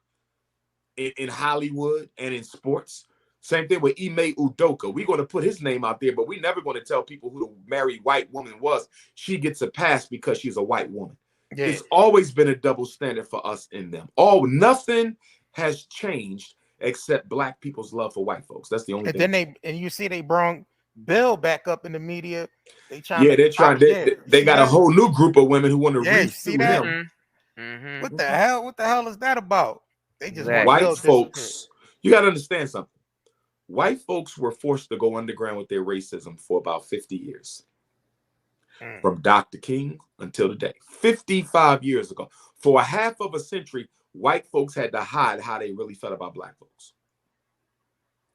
in Hollywood and in sports? Same thing with Ime Udoka. We're going to put his name out there, but we're never going to tell people who the married white woman was. She gets a pass because she's a white woman. Yeah. It's always been a double standard for us in them. Nothing has changed except black people's love for white folks. That's the only thing. Then you see they brought Bill back up in the media. They got a whole new group of women who want to re-sue him. What the hell? What the hell is that about? They just want white folks. You got to understand something. White folks were forced to go underground with their racism for about 50 years. From Dr. King until today. 55 years ago. For a half of a century, white folks had to hide how they really felt about black folks.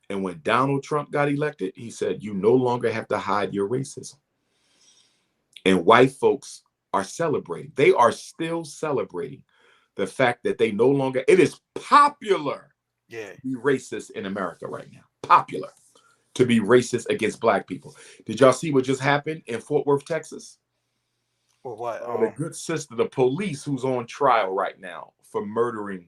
And when Donald Trump got elected, he said, you no longer have to hide your racism. And white folks are celebrating. They are still celebrating the fact that they no longer, it is popular to be racist in America right now. Popular to be racist against black people. Did y'all see what just happened in Fort Worth, Texas? Well, what? The good sister, the police who's on trial right now for murdering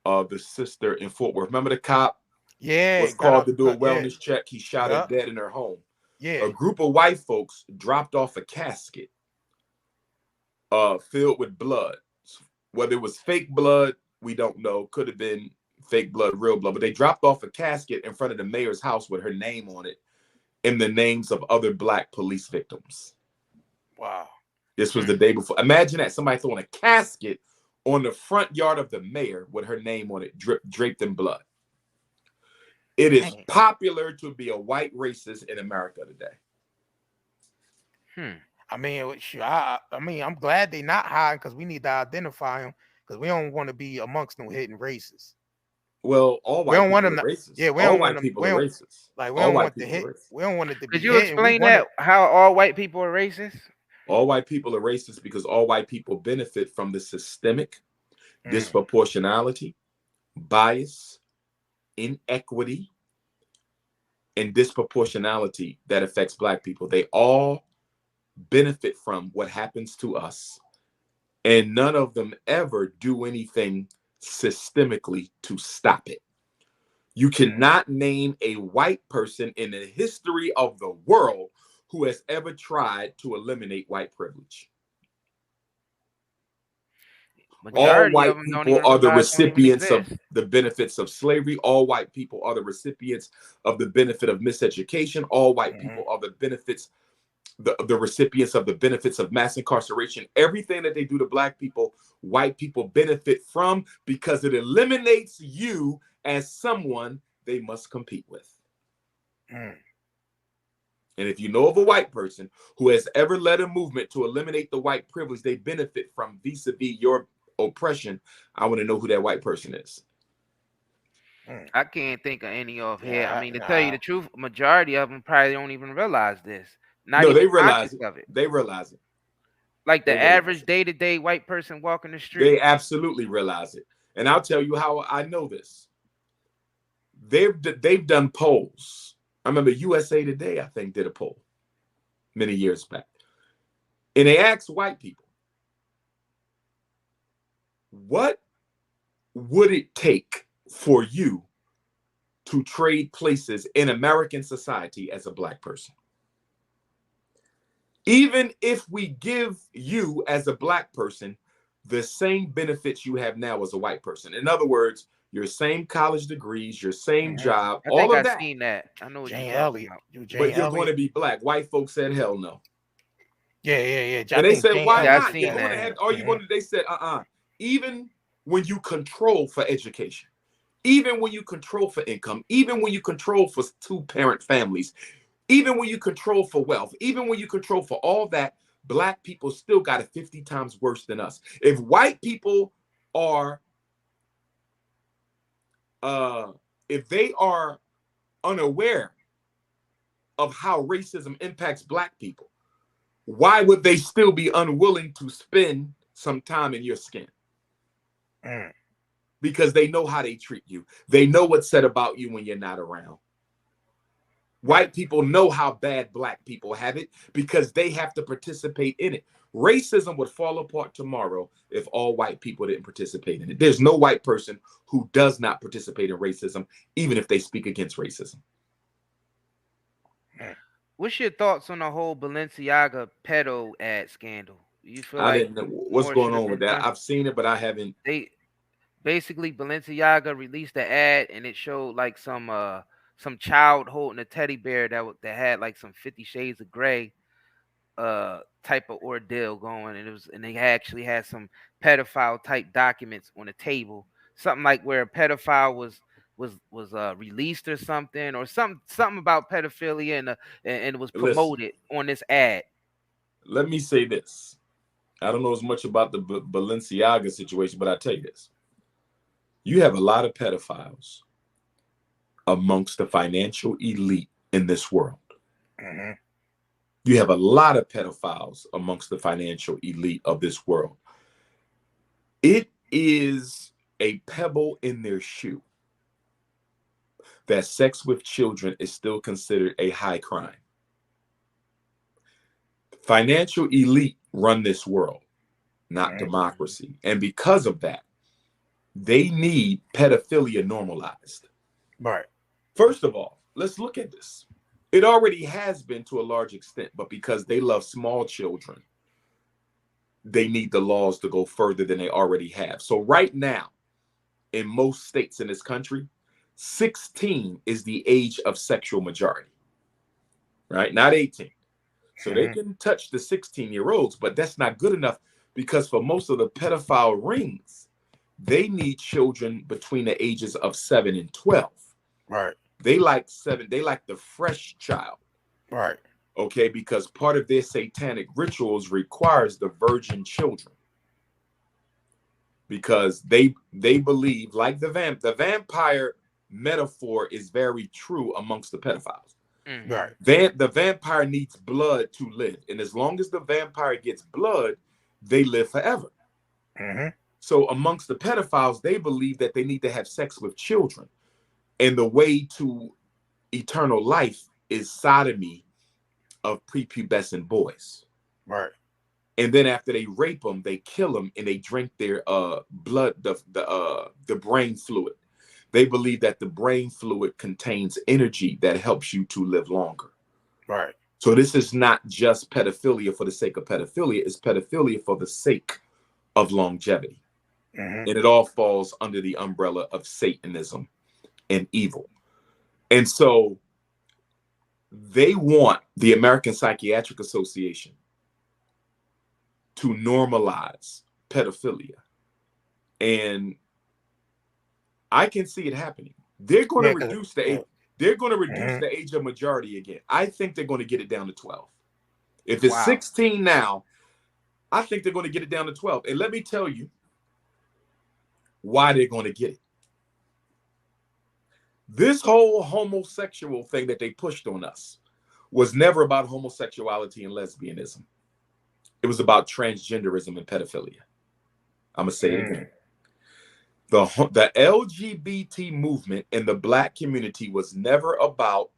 the sister in Fort Worth. Remember the cop? Yeah. Was called to do a wellness check. He shot her dead in her home. Yeah. A group of white folks dropped off a casket filled with blood. Whether it was fake blood, we don't know. Could have been fake blood, real blood. But they dropped off a casket in front of the mayor's house with her name on it and the names of other black police victims. Wow. This was the day before. Imagine that, somebody throwing a casket on the front yard of the mayor with her name on it, draped in blood. It is popular to be a white racist in America today. I mean, I'm glad they're not hiding because we need to identify them. because we don't want to be amongst no hidden races. Well, all We white don't want people them are to. racist. Yeah, we All don't want white them. people We are don't racist. like. We All don't white want the people are hit. racist. We don't want it to Could be you hidden. We explain want that it. how all white people are racist? All white people are racist because all white people benefit from the systemic Mm. disproportionality, bias, inequity, and disproportionality that affects Black people. They all benefit from what happens to us, and none of them ever do anything systemically to stop it. You cannot name a white person in the history of the world who has ever tried to eliminate white privilege. All Majority of white them don't people even are the realize don't even recipients of exist. the benefits of slavery. All white people are the recipients of the benefit of miseducation. All white people are the benefits, the recipients of the benefits of mass incarceration. Everything that they do to Black people, white people benefit from because it eliminates you as someone they must compete with. Mm. And if you know of a white person who has ever led a movement to eliminate the white privilege they benefit from vis-a-vis your oppression, I want to know who that white person is. I can't think of any off here. I Yeah, mean, to tell you the truth, majority of them probably don't even realize this. Not No, even they realize conscious it. of it. They realize it. Like They the realize average it. day-to-day white person walking the street. They absolutely realize it. And I'll tell you how I know this. They've done polls. I remember USA Today, I think, did a poll many years back. And they asked white people, what would it take for you to trade places in American society as a Black person? Even if we give you as a Black person the same benefits you have now as a white person. In other words, your same college degrees, your same job, I all think of I that. seen that. I know what you're Jane talking Elliott. about. You Jane But you're going Elliott. to be Black. White folks said, hell no. Yeah. I And they think said, Jane why Yeah, I Elliott. not? You're seen going to that. have, are you going to, they said, even when you control for education, even when you control for income, even when you control for two-parent families, even when you control for wealth, even when you control for all that, Black people still got it 50 times worse than us. If white people are, if they are unaware of how racism impacts Black people, why would they still be unwilling to spend some time in your skin? Mm. Because they know how they treat you. They know what's said about you when you're not around. White people know how bad Black people have it because they have to participate in it. Racism would fall apart tomorrow if all white people didn't participate in it. There's no white person who does not participate in racism, even if they speak against racism. What's your thoughts on the whole Balenciaga pedo ad scandal? You feel I like didn't know what's more going should have on with been that. done? I've seen it, but I haven't. They basically Balenciaga released the ad and it showed like some child holding a teddy bear that had like some 50 Shades of Grey type of ordeal going, and they actually had some pedophile type documents on the table, something like where a pedophile was released or something, or something about pedophilia, and it was Listen, promoted on this ad. let me say this. I don't know as much about the Balenciaga situation, but I tell you this. You have a lot of pedophiles amongst the financial elite in this world. Mm-hmm. You have a lot of pedophiles amongst the financial elite of this world. It is a pebble in their shoe that sex with children is still considered a high crime. Financial elite run this world, not democracy. And because of that, they need pedophilia normalized. Right. First of all, let's look at this. It already has been to a large extent, but because they love small children, they need the laws to go further than they already have. So right now, in most states in this country, 16 is the age of sexual majority, right? Not 18. So they can touch the 16-year-olds, but that's not good enough because for most of the pedophile rings, they need children between the ages of 7 and 12. Right. They like 7. They like the fresh child. Right. Okay, because part of their satanic rituals requires the virgin children. because they believe, like the vampire metaphor is very true amongst the pedophiles. Mhm. Right. The vampire needs blood to live, and as long as the vampire gets blood, they live forever. Mm-hmm. So amongst the pedophiles, they believe that they need to have sex with children, and the way to eternal life is sodomy of prepubescent boys. Right. And then after they rape them, they kill them and they drink their blood, the brain fluid. They believe that the brain fluid contains energy that helps you to live longer. Right. So this is not just pedophilia for the sake of pedophilia, it's pedophilia for the sake of longevity. Mm-hmm. And it all falls under the umbrella of Satanism and evil. And so they want the American Psychiatric Association to normalize pedophilia. And I can see it happening. They're going to reduce the age. They're going to reduce the age of majority again. I think they're going to get it down to 12. If it's 16 now, I think they're going to get it down to 12. And let me tell you why they're going to get it. This whole homosexual thing that they pushed on us was never about homosexuality and lesbianism. It was about transgenderism and pedophilia. I'm going to say it again. The LGBT movement in the Black community was never about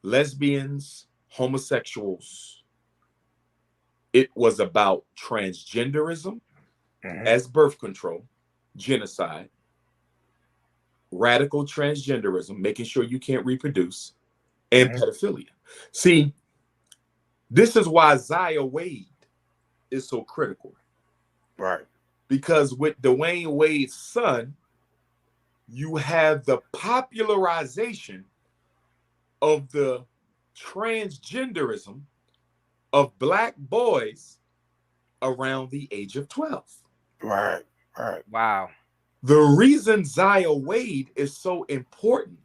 lesbians, homosexuals. It was about transgenderism as birth control, genocide, radical transgenderism, making sure you can't reproduce, and pedophilia. See, this is why Zaya Wade is so critical. Right. Because with Dwayne Wade's son, you have the popularization of the transgenderism of Black boys around the age of 12. Right. Right. Wow. The reason Zaya Wade is so important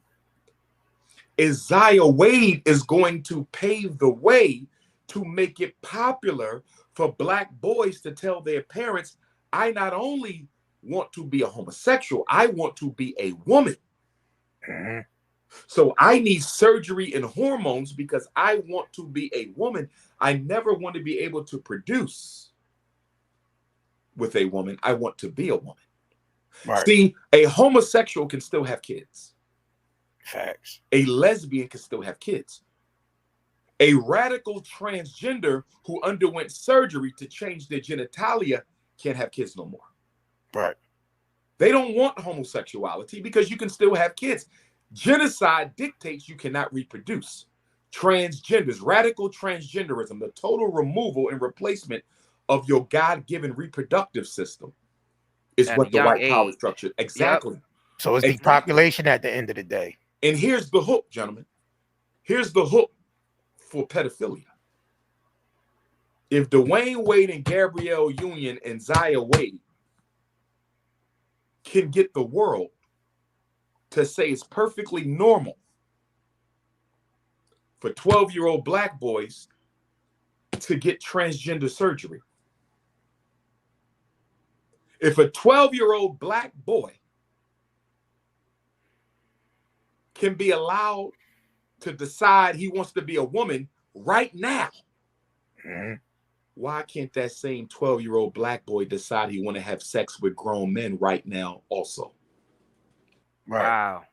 is Zaya Wade is going to pave the way to make it popular for Black boys to tell their parents, I not only want to be a homosexual, I want to be a woman. So I need surgery and hormones because I want to be a woman. I never want to be able to produce with a woman. I want to be a woman. Right. See, a homosexual can still have kids. Facts. A lesbian can still have kids. A radical transgender who underwent surgery to change their genitalia can't have kids no more. Right. They don't want homosexuality because you can still have kids. Genocide dictates you cannot reproduce. Transgenders, radical transgenderism, the total removal and replacement of your God-given reproductive system is what the white power structure. Exactly. Yep. So it's depopulation at the end of the day. And here's the hook, gentlemen. Here's the hook for pedophilia. If Dwayne Wade and Gabrielle Union and Zaya Wade can get the world to say it's perfectly normal for 12-year-old Black boys to get transgender surgery. If a 12-year-old Black boy can be allowed to decide he wants to be a woman right now, why can't that same 12-year-old Black boy decide he want to have sex with grown men right now also? Right. Wow.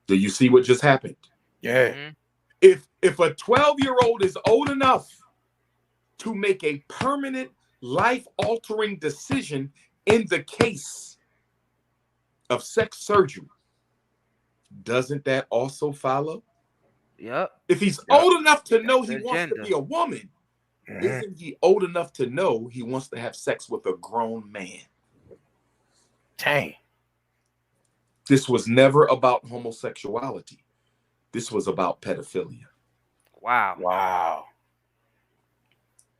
Do you see what just happened? Yeah. If a 12-year-old is old enough to make a permanent life-altering decision in the case of sex surgery, doesn't that also follow? Yep. If he's old enough to know he wants Agenda. to be a woman, isn't he old enough to know he wants to have sex with a grown man? Dang. This was never about homosexuality. This was about pedophilia. Wow. Wow.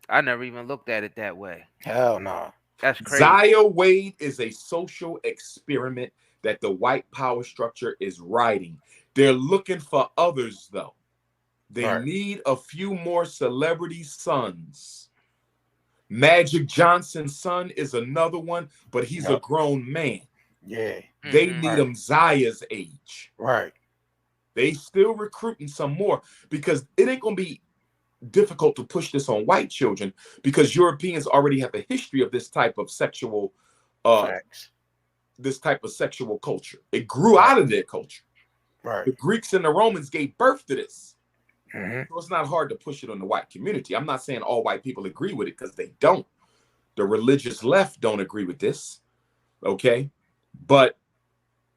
I never even looked at it that way. Hell no. That's crazy. Zaya Wade is a social experiment that the white power structure is riding. They're looking for others, though. They need a few more celebrity sons. Magic Johnson's son is another one, but he's a grown man. Yeah. They need him Zaya's age. Right. They still recruiting some more because it ain't going to be difficult to push this on white children because Europeans already have a history of this type of sexual this type of sexual culture. It grew out of their culture. Right. The Greeks and the Romans gave birth to this. So it's not hard to push it on the white community. I'm not saying all white people agree with it because they don't. The religious left don't agree with this. Okay. But,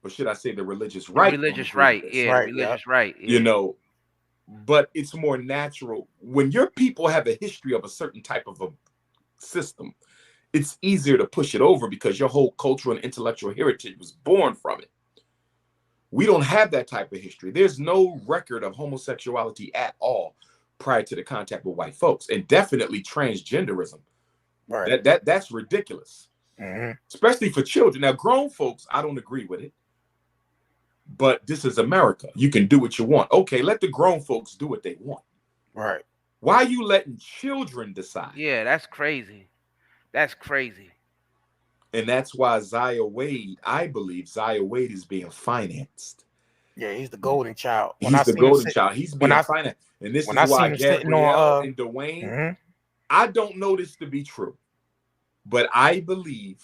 or should I say the religious right? Religious right. Yeah. Religious right. Yeah. You know, but it's more natural when your people have a history of a certain type of a system. It's easier to push it over because your whole cultural and intellectual heritage was born from it. We don't have that type of history. There's no record of homosexuality at all prior to the contact with white folks, and definitely transgenderism. Right. That's ridiculous, especially for children. Now, grown folks, I don't agree with it, but this is America. You can do what you want. Okay, let the grown folks do what they want. Right. Why are you letting children decide? Yeah, that's crazy. That's crazy. And that's why Zaya Wade, I believe Zaya Wade is being financed. Yeah, he's the golden child. He's the golden child. He's being financed. And this is why Gabrielle and Dwayne, I don't know this to be true, but I believe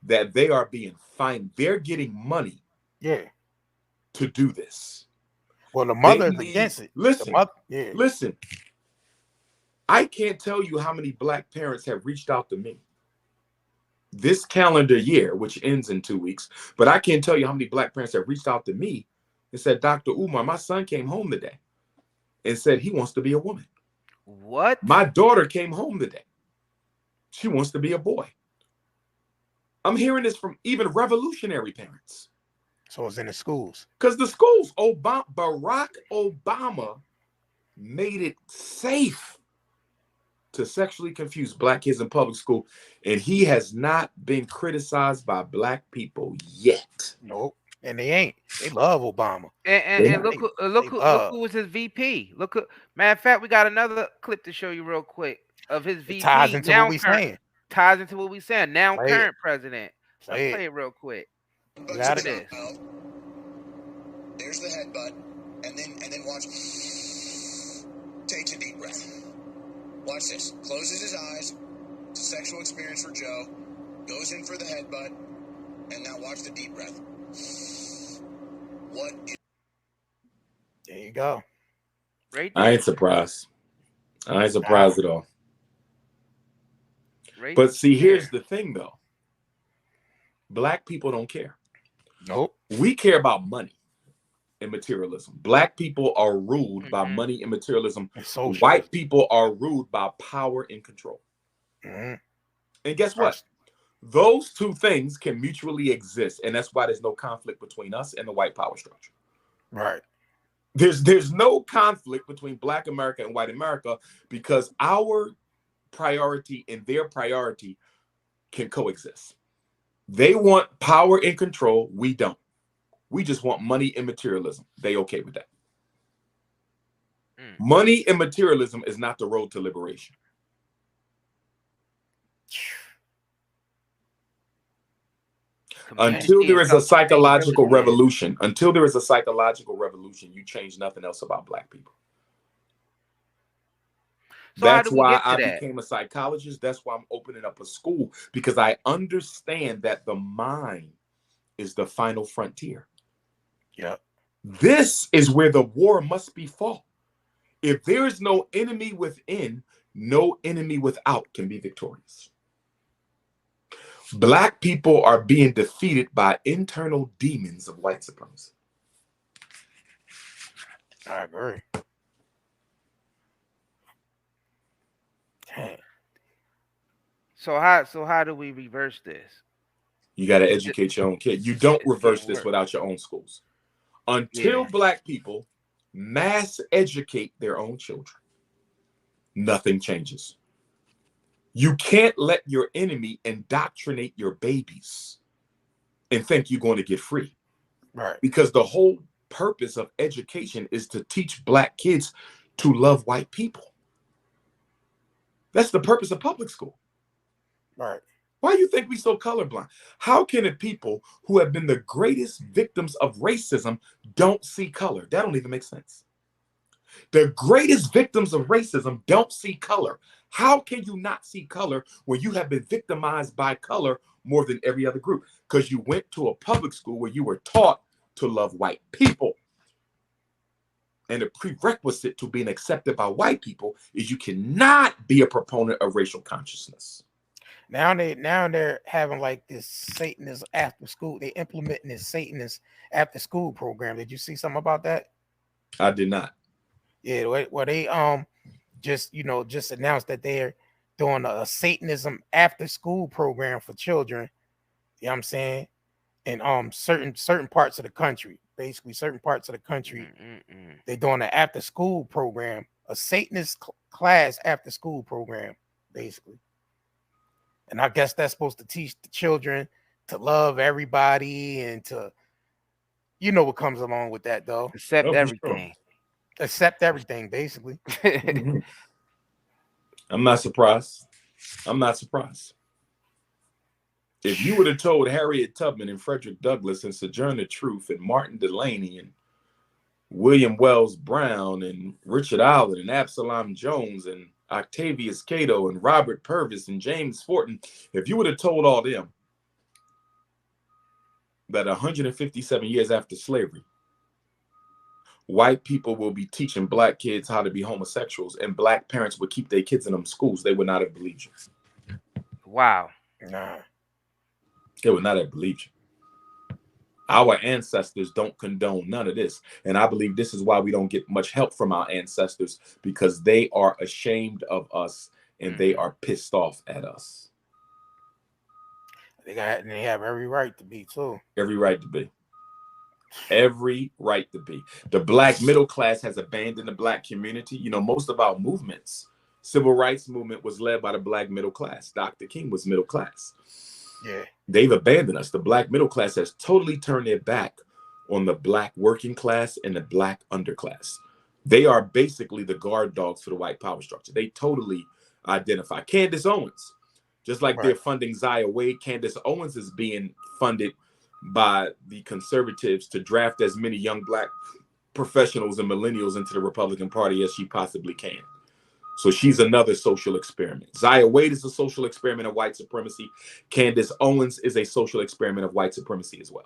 that they are being fined. They're getting money to do this. Well, the mother is against it. Listen. I can't tell you how many black parents have reached out to me this calendar year, which ends in 2 weeks, but I can't tell you how many black parents have reached out to me and said, Dr. Umar, my son came home today and said he wants to be a woman. What? My daughter came home today. She wants to be a boy. I'm hearing this from even revolutionary parents. So it's in the schools. Because the schools, Barack Obama made it safe to sexually confuse black kids in public school, and he has not been criticized by black people yet. Nope, and they ain't. They love Obama. And look who was his VP. Matter of fact, we got another clip to show you real quick of his VP. Ties into what we saying. Ties into what we saying. Now current president. Let's play it real quick. Got it. There's the headbutt, and then watch. Takes a deep breath. Watch this. Closes his eyes. It's a sexual experience for Joe. Goes in for the headbutt. And now watch the deep breath. There you go. Right I ain't surprised. I ain't surprised at all. Right, but see, here's the thing, though. Black people don't care. Nope. We care about money and materialism. Black people are ruled by money and materialism. White people are ruled by power and control. And guess what? Those two things can mutually exist, and that's why there's no conflict between us and the white power structure. Right. There's no conflict between Black America and white America because our priority and their priority can coexist. They want power and control. We don't. We just want money and materialism. They okay with that. Money and materialism is not the road to liberation. Until there is a psychological revolution, you change nothing else about Black people. So that's why I became a psychologist. That's why I'm opening up a school, because I understand that the mind is the final frontier. Yeah. This is where the war must be fought. If there is no enemy within, no enemy without can be victorious. Black people are being defeated by internal demons of white supremacy. I agree. Dang. So how do we reverse this? You got to educate your own kid. You don't reverse this without your own schools. Until Black people mass educate their own children, nothing changes. You can't let your enemy indoctrinate your babies and think you're going to get free. Right. Because the whole purpose of education is to teach Black kids to love white people. That's the purpose of public school. Right. Why do you think we so colorblind? How can the people who have been the greatest victims of racism don't see color? That don't even make sense. The greatest victims of racism don't see color. How can you not see color when you have been victimized by color more than every other group? Because you went to a public school where you were taught to love white people. And the prerequisite to being accepted by white people is you cannot be a proponent of racial consciousness. Now they're having like this Satanist after school. They implementing this Satanist after school program. Did you see something about that? I did not. Yeah, well they just announced that they're doing a Satanism after school program for children. You know what I'm saying? In certain parts of the country. Basically, certain parts of the country, they're doing an after school program, a Satanist class after school program, basically. And I guess that's supposed to teach the children to love everybody and to, what comes along with that, though. Accept everything. Sure. Accept everything, basically. I'm not surprised. I'm not surprised. If you would have told Harriet Tubman and Frederick Douglass and Sojourner Truth and Martin Delany and William Wells Brown and Richard Allen and Absalom Jones and Octavius Cato and Robert Purvis and James Fortin, if you would have told all them that 157 years after slavery, white people will be teaching black kids how to be homosexuals and black parents would keep their kids in them schools, they would not have believed you. Wow. Nah. They would not have believed you. Our ancestors don't condone none of this. And I believe this is why we don't get much help from our ancestors, because they are ashamed of us and they are pissed off at us. They have every right to be, too. Every right to be. Every right to be. The black middle class has abandoned the black community. Most of our movements, civil rights movement was led by the black middle class. Dr. King was middle class. Yeah. They've abandoned us. The black middle class has totally turned their back on the black working class and the black underclass. They are basically the guard dogs for the white power structure. They totally identify. Candace Owens, just like they're funding Zaya Wade, Candace Owens is being funded by the conservatives to draft as many young black professionals and millennials into the Republican Party as she possibly can. So she's another social experiment. Zaya Wade is a social experiment of white supremacy. Candace Owens is a social experiment of white supremacy as well.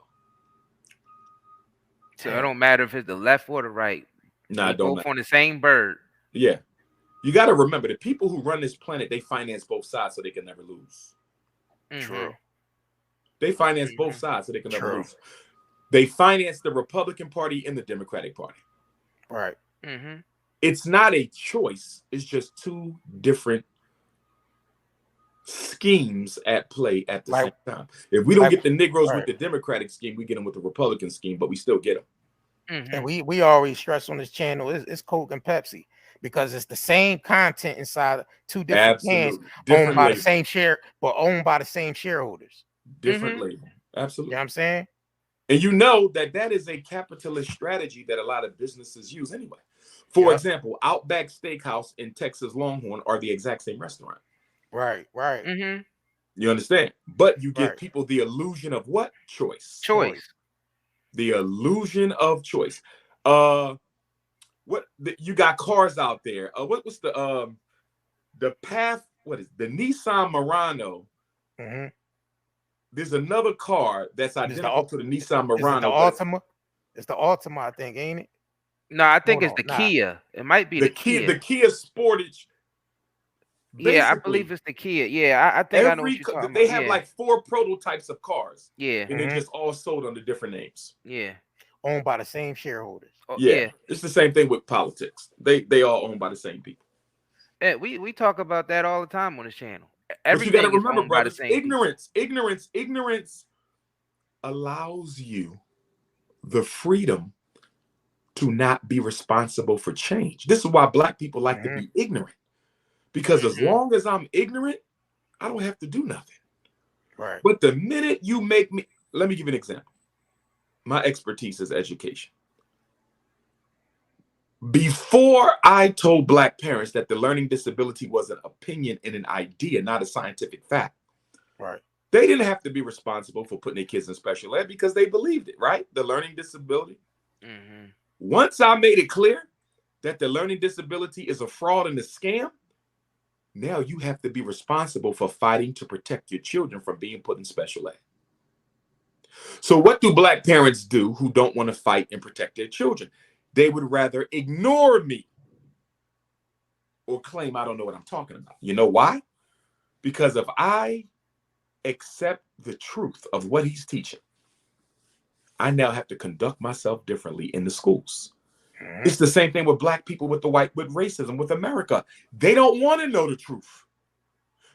So it don't matter if it's the left or the right. Nah, don't both on the same bird. Yeah. You got to remember, the people who run this planet, they finance both sides so they can never lose. True. They finance both sides so they can never lose. They finance the Republican Party and the Democratic Party. Right. It's not a choice. It's just two different schemes at play at the same time. If we don't get the Negroes with the Democratic scheme, we get them with the Republican scheme, but we still get them. And we always stress on this channel, it's Coke and Pepsi, because it's the same content inside two different cans, owned by the same share, but owned by the same shareholders. Different label. Absolutely. You know what I'm saying? And you know that is a capitalist strategy that a lot of businesses use anyway. For example, Outback Steakhouse and Texas Longhorn are the exact same restaurant. Right. You understand? But you give people the illusion of what? Choice. The illusion of choice. You got cars out there. What was the path? What is the Nissan Murano? There's another car that's identical to the Nissan Murano. It's the Altima, I think, ain't it? No, I think it's the Kia. It might be the Kia. The Kia Sportage. Yeah, I believe it's the Kia. Yeah, I think I know what you're talking about. They have like 4 prototypes of cars. Yeah. And they're just all sold under different names. Yeah. Owned by the same shareholders. Yeah. It's the same thing with politics. They all owned by the same people. Yeah, we talk about that all the time on this channel. But you got to remember, brothers, ignorance allows you the freedom to not be responsible for change. This is why black people like to be ignorant. Because as long as I'm ignorant, I don't have to do nothing. Right. But the minute you make me, let me give you an example. My expertise is education. Before I told Black parents that the learning disability was an opinion and an idea, not a scientific fact, Right. they didn't have to be responsible for putting their kids in special ed because they believed it, right? The learning disability. Mm-hmm. Once I made it clear that the learning disability is a fraud and a scam, now you have to be responsible for fighting to protect your children from being put in special ed. So what do Black parents do who don't want to fight and protect their children? They would rather ignore me or claim I don't know what I'm talking about. You know why? Because if I accept the truth of what he's teaching, I now have to conduct myself differently in the schools. Mm-hmm. It's the same thing with Black people with racism, with America. They don't want to know the truth.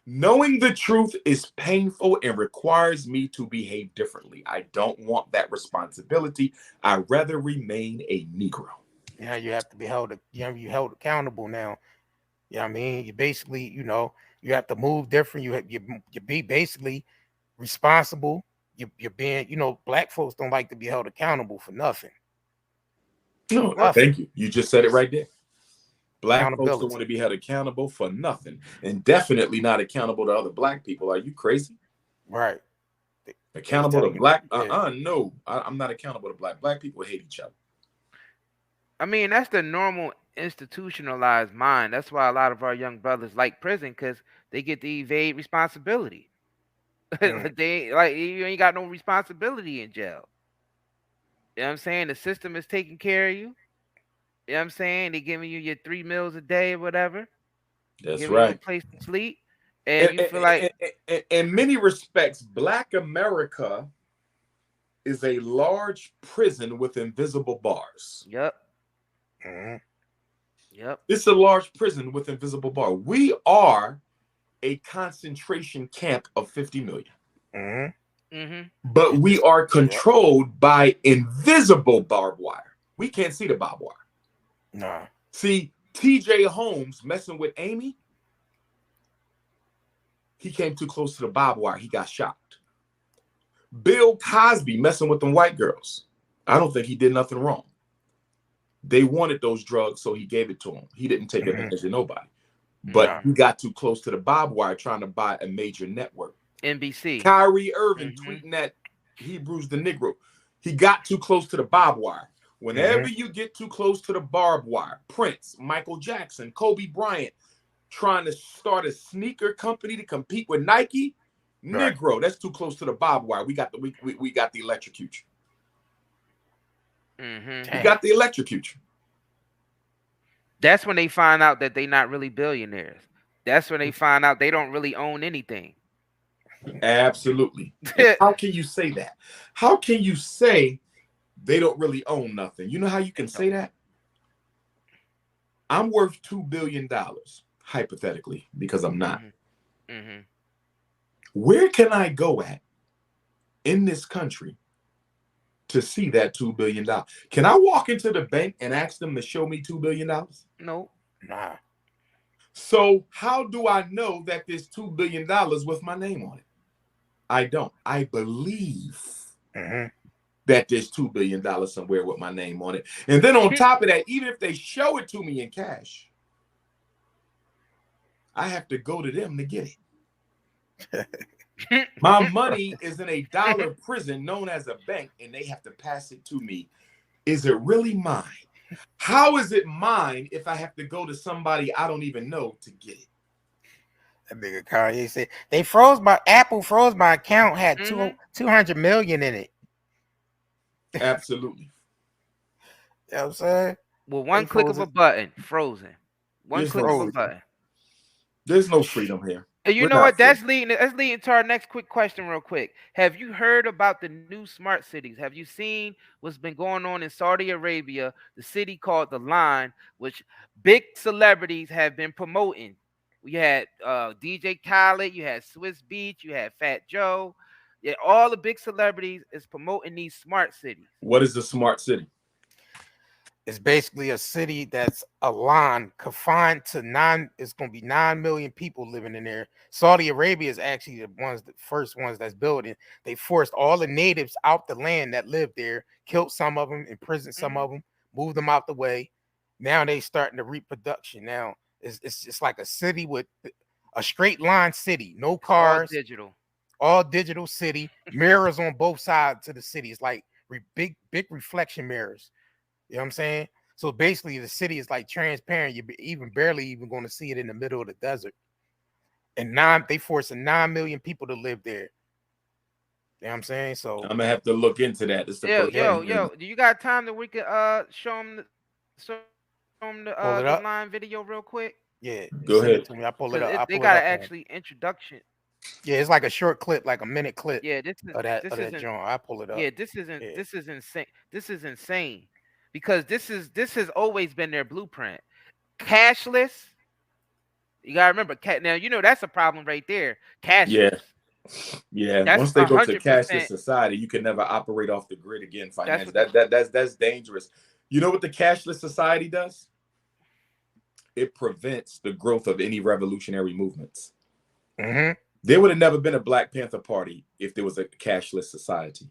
Knowing the truth is painful and requires me to behave differently. I don't want that responsibility. I'd rather remain a Negro. Yeah, you have to be held. You held accountable now. You know what I mean? You basically, you have to move different. You be basically responsible. You're being, Black folks don't like to be held accountable for nothing. No, Nothing. thank you. You just said it right there. Black folks don't Accountability. want to be held accountable for nothing, and definitely not accountable to other Black people. Are you crazy? Right. Accountable to you, Black? yeah. No, I'm not accountable to Black. Black people hate each other. I mean, that's the normal institutionalized mind. That's why a lot of our young brothers like prison, because they get to evade responsibility. They like, you ain't got no responsibility in jail. You know what I'm saying? The system is taking care of you. You know what I'm saying? They giving you your 3 meals a day or whatever. That's Giving you a right. place to sleep. And you feel like, In many respects, Black America is a large prison with invisible bars. yep. Mhm. Yep. It's a large prison with invisible bars. We are a concentration camp of 50 million. Mhm. Mm-hmm. But we are controlled by invisible barbed wire. We can't see the barbed wire. Nah. See, TJ Holmes messing with Amy, he came too close to the barbed wire. He got shot. Bill Cosby messing with them white girls. I don't think he did nothing wrong. They wanted those drugs, so he gave it to them. He didn't take advantage of nobody. But he got too close to the barbed wire trying to buy a major network. NBC. Kyrie Irving tweeting that Hebrews the Negro. He got too close to the barbed wire. Whenever you get too close to the barbed wire, Prince, Michael Jackson, Kobe Bryant, trying to start a sneaker company to compete with Nike, Negro, that's too close to the barbed wire. We got the electrocute you. We got the electrocute you. That's when they find out that they're not really billionaires. That's when they find out they don't really own anything. Absolutely. How can you say that? How can you say they don't really own nothing? You know how you can say that? I'm worth $2 billion, hypothetically, because I'm not. Where can I go at in this country to see that $2 billion? Can I walk into the bank and ask them to show me $2 billion? No. Nah. So how do I know that there's $2 billion with my name on it? I don't. I believe that there's $2 billion somewhere with my name on it. And then on top of that, even if they show it to me in cash, I have to go to them to get it. My money is in a dollar prison known as a bank, and they have to pass it to me. Is it really mine? How is it mine if I have to go to somebody I don't even know to get it? That nigga Kanye said Apple froze my account, had 200 million in it. Absolutely. You know what I'm saying? Well, one click of a button, frozen. One click of a button. There's no freedom here. And you know what? That's leading to our next quick question real quick. Have you heard about the new smart cities? Have you seen what's been going on in Saudi Arabia, the city called The Line, which big celebrities have been promoting? We had DJ Khaled, you had Swiss Beats, you had Fat Joe. Yeah, all the big celebrities is promoting these smart cities. What is a smart city? It's basically a city that's a line confined to it's going to be 9 million people living in there. Saudi Arabia is actually the first ones that's building. They forced all the natives out the land that lived there, killed some of them, imprisoned some of them, moved them out the way, Now they starting the reproduction. Now it's like a city with a straight line city, no cars, all digital city, mirrors on both sides of the city. It's like big reflection mirrors. You know what I'm saying? So basically, the city is like transparent. You're even barely even going to see it in the middle of the desert. And they forcing 9 million people to live there. You know what I'm saying? So I'm gonna have to look into that. It's the first yo, do you got time that we could show them pull it the up. line video real quick? Yeah, go send ahead. it to me. I pull it up. They got actually introduction. Yeah, it's like a short clip, like a minute clip. Yeah, this is joint. I pull it up. Yeah, this is insane. This is insane because this has always been their blueprint. Cashless. You gotta remember, now you know that's a problem right there. Cashless. Yeah. That's Once they go to 100%. cashless society, you can never operate off the grid again. Finance that's dangerous. You know what the cashless society does? It prevents the growth of any revolutionary movements. There would have never been a Black Panther Party if there was a cashless society.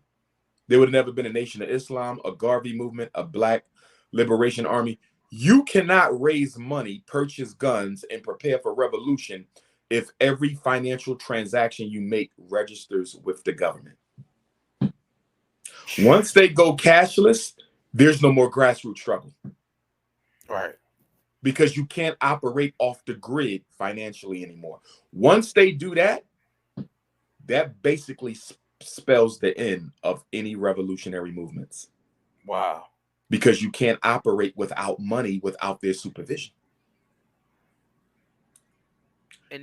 There would have never been a Nation of Islam, a Garvey movement, a Black Liberation Army. You cannot raise money, purchase guns, and prepare for revolution if every financial transaction you make registers with the government. Once they go cashless, there's no more grassroots struggle. Right. Because you can't operate off the grid financially anymore. Once they do that, that basically spells the end of any revolutionary movements. Wow. Because you can't operate without money, without their supervision.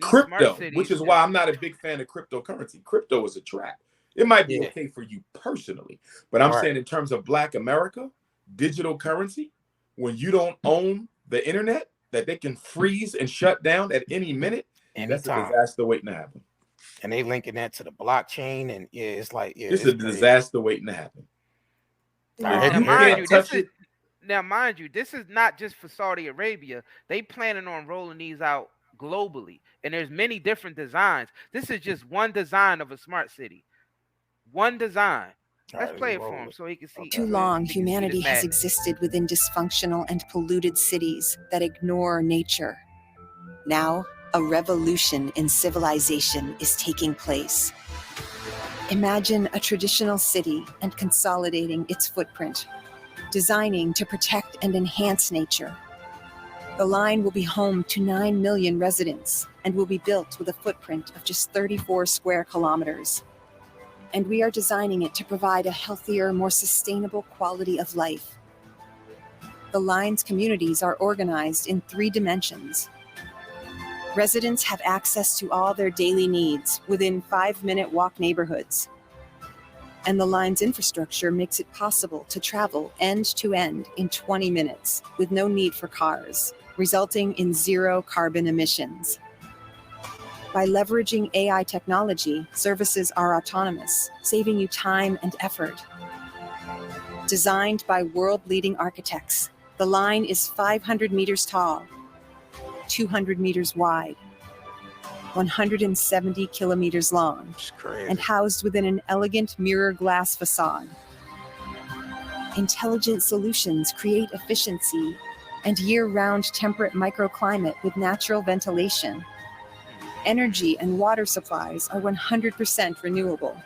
Crypto, which is why I'm not a big fan of cryptocurrency. Crypto is a trap. It might be okay for you personally, but I'm saying in terms of Black America, digital currency, when you don't own the internet, that they can freeze and shut down at any minute, that's a disaster waiting to happen. And they linking that to the blockchain, and it's like it's a disaster waiting to happen. Now, mind you, this is not just for Saudi Arabia. They planning on rolling these out globally, and there's many different designs. This is just one design of a smart city. One design. Let's play it for him so he can see. Too long, humanity has existed within dysfunctional and polluted cities that ignore nature. Now, a revolution in civilization is taking place. Imagine a traditional city and consolidating its footprint, designing to protect and enhance nature. The line will be home to 9 million residents and will be built with a footprint of just 34 square kilometers. And we are designing it to provide a healthier, more sustainable quality of life. The line's communities are organized in 3 dimensions. Residents have access to all their daily needs within 5-minute walk neighborhoods. And the line's infrastructure makes it possible to travel end to end in 20 minutes with no need for cars, resulting in 0 carbon emissions. By leveraging AI technology, services are autonomous, saving you time and effort. Designed by world-leading architects, the line is 500 meters tall, 200 meters wide, 170 kilometers long, and housed within an elegant mirror glass facade. Intelligent solutions create efficiency and year-round temperate microclimate with natural ventilation. Energy and water supplies are 100% renewable.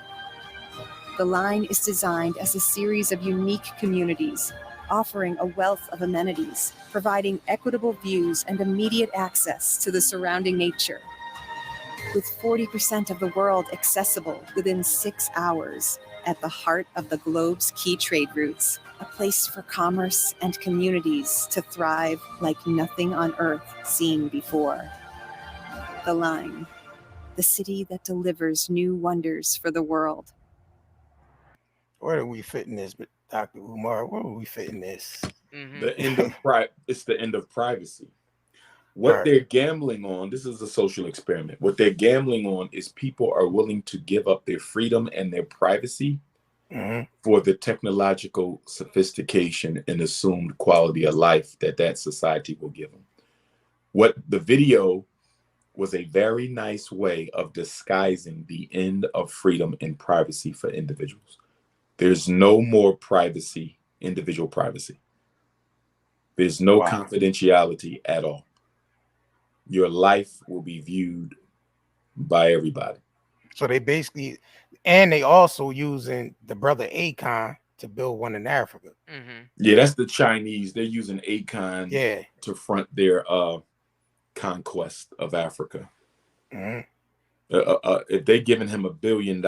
The line is designed as a series of unique communities, offering a wealth of amenities, providing equitable views and immediate access to the surrounding nature. With 40% of the world accessible within 6 hours, at the heart of the globe's key trade routes, a place for commerce and communities to thrive like nothing on earth seen before. The line, the city that delivers new wonders for the world. Where do we fit in this, Dr. Umar? Where do we fit in this? The end of it's the end of privacy. What they're gambling on, this is a social experiment. What they're gambling on is people are willing to give up their freedom and their privacy for the technological sophistication and assumed quality of life that society will give them. What the video was a very nice way of disguising the end of freedom and privacy for individuals. There's no more privacy, individual privacy. There's no Wow. confidentiality at all. Your life will be viewed by everybody. So they basically, and they also using the brother Akon to build one in Africa. Yeah, that's the Chinese. They're using Akon Yeah. to front their conquest of Africa. If they're giving him $1 billion,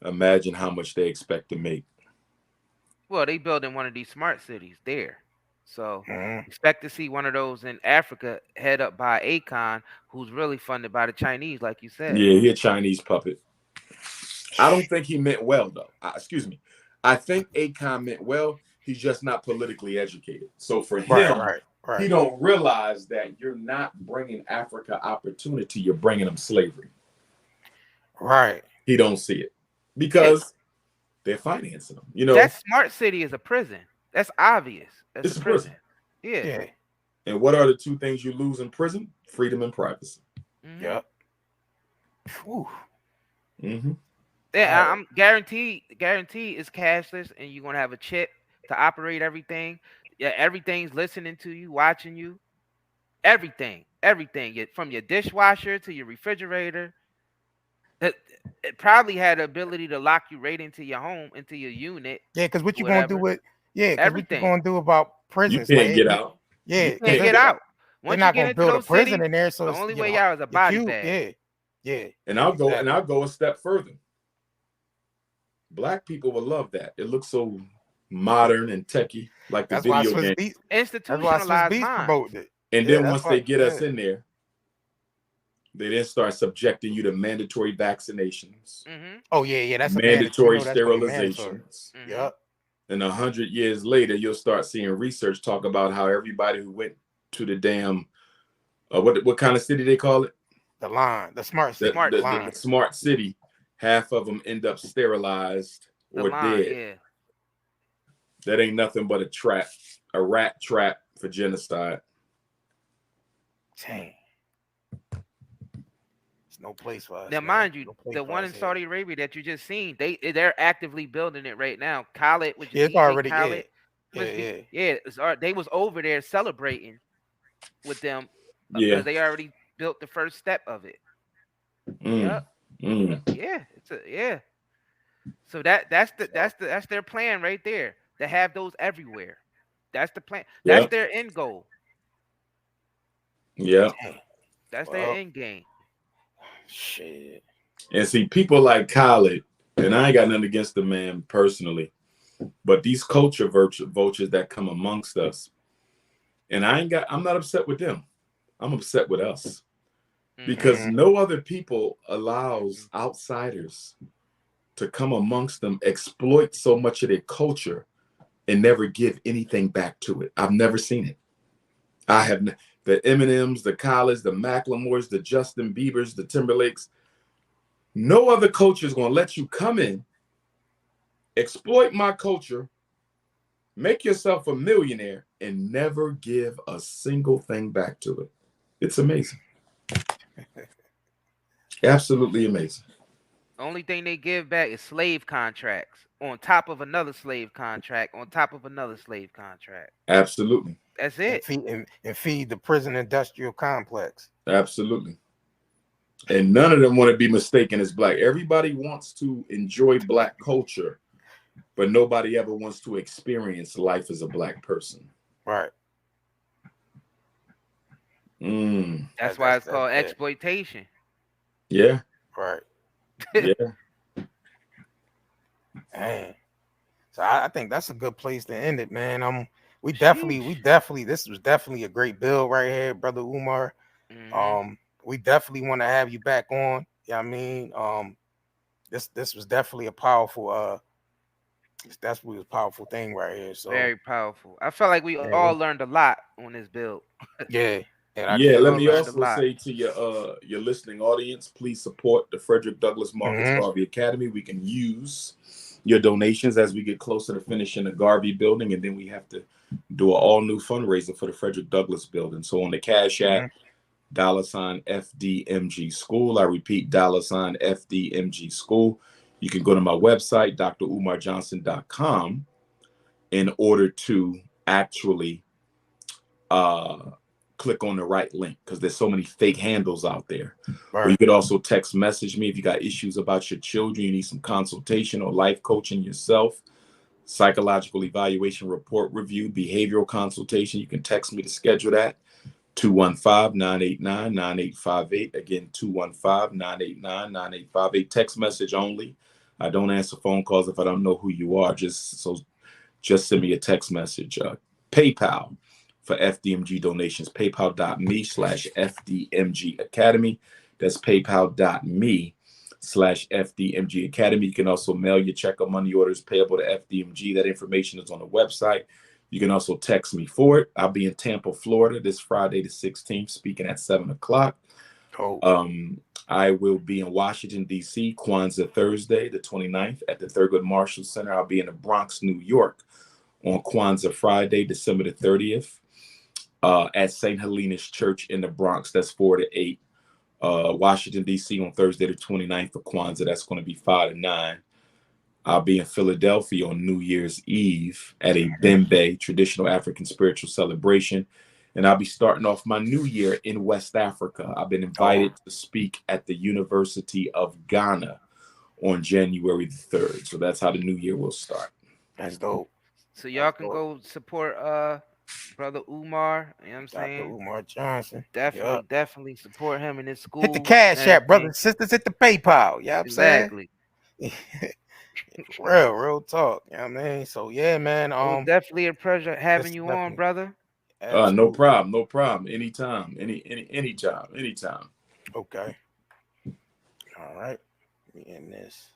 imagine how much they expect to make. Well, they building one of these smart cities there. So expect to see one of those in Africa head up by Akon, who's really funded by the Chinese, like you said. Yeah, he a Chinese puppet. I don't think he meant well, though. Excuse me. I think Akon meant well. He's just not politically educated. So for him, he don't realize that you're not bringing Africa opportunity. You're bringing them slavery. Right. He don't see it because they're financing them. You know, that smart city is a prison. That's obvious. That's it's a prison. Yeah. And what are the two things you lose in prison? Freedom and privacy. Yep. Yeah, I'm guaranteed it's cashless, and you're gonna have a chip to operate everything. Yeah, everything's listening to you, watching you. Everything. From your dishwasher to your refrigerator. It probably had the ability to lock you right into your home, into your unit. Yeah, because what you gonna do with everything? What you gonna do about prisons? You can't get out. Yeah, you can't get out. They're not gonna build a prison in there, so the only way out is a body bag. Yeah. And I'll go a step further. Black people will love that. It looks so modern and techie, like the video game. Institutionalized mind. And then once they get us in there, they then start subjecting you to mandatory vaccinations. Oh yeah, that's mandatory sterilizations. Yep. And 100 years later, you'll start seeing research talk about how everybody who went to the damn what kind of city they call it? The smart city. The smart city. Half of them end up sterilized or dead. Yeah. That ain't nothing but a rat trap for genocide. Dang. There's no place for us. Now, mind you, the one in Saudi Arabia that you just seen, they're actively building it right now. Khaled, which is already Khaled, they was over there celebrating with them because they already built the first step of it. So that's their plan right there. To have those everywhere. That's the plan. That's their end goal. Yeah. That's their end game. Shit. And see, people like Khaled, and I ain't got nothing against the man personally, but these culture vultures that come amongst us, and I'm not upset with them. I'm upset with us. Because no other people allows outsiders to come amongst them, exploit so much of their culture, and never give anything back to it. I've never seen it. I have the Eminems, the Khaleds, the Macklemores, the Justin Biebers, the Timberlakes. No other culture is going to let you come in, exploit my culture, make yourself a millionaire, and never give a single thing back to it. It's amazing. Absolutely amazing. Only thing they give back is slave contracts on top of another slave contract on top of another slave contract. Absolutely. That's it. And feed the prison industrial complex. Absolutely. And none of them want to be mistaken as black. Everybody wants to enjoy black culture, but nobody ever wants to experience life as a black person. Right. That's why it's called exploitation. Yeah. Right. Yeah. Man. So I think that's a good place to end it, man. We definitely this was definitely a great bill right here, brother Umar. We definitely want to have you back on. Yeah, I mean, this was definitely a powerful that's really a powerful thing right here. So very powerful. I felt like we all learned a lot on this bill. Yeah. Let me also say to your listening audience, please support the Frederick Douglass Marcus Garvey Academy. We can use your donations as we get closer to finishing the Garvey building, and then we have to do an all new fundraiser for the Frederick Douglass building. So on the Cash App, $FDMG School. I repeat, $FDMG School. You can go to my website, drumarjohnson.com, in order to actually click on the right link, because there's so many fake handles out there. Right. Or you could also text message me if you got issues about your children, you need some consultation or life coaching yourself, psychological evaluation report review, behavioral consultation. You can text me to schedule that. 215-989-9858. Again, 215-989-9858. Text message only. I don't answer phone calls if I don't know who you are. Just send me a text message. PayPal for FDMG donations, paypal.me/FDMG Academy. That's paypal.me/FDMG Academy. You can also mail your check or money orders payable to FDMG. That information is on the website. You can also text me for it. I'll be in Tampa, Florida this Friday the 16th, speaking at 7 o'clock. Oh. I will be in Washington, D.C., Kwanzaa Thursday, the 29th, at the Thurgood Marshall Center. I'll be in the Bronx, New York, on Kwanzaa Friday, December the 30th, at St. Helena's Church in the Bronx. That's 4 to 8. Washington, D.C. on Thursday the 29th for Kwanzaa. That's going to be 5 to 9. I'll be in Philadelphia on New Year's Eve at a Bembe, traditional African spiritual celebration. And I'll be starting off my new year in West Africa. I've been invited to speak at the University of Ghana on January the 3rd. So that's how the new year will start. That's dope. So y'all can go support Brother Umar, you know what I'm saying? Dr. Umar Johnson. Definitely support him in his school. Hit the Cash App, brothers and sisters. Hit the PayPal. You know what I'm saying? Exactly. real talk. You know what I mean? So yeah, man. It was definitely a pleasure having you definitely on, brother. No problem. Anytime. Anytime. Okay. All right. Let me end this.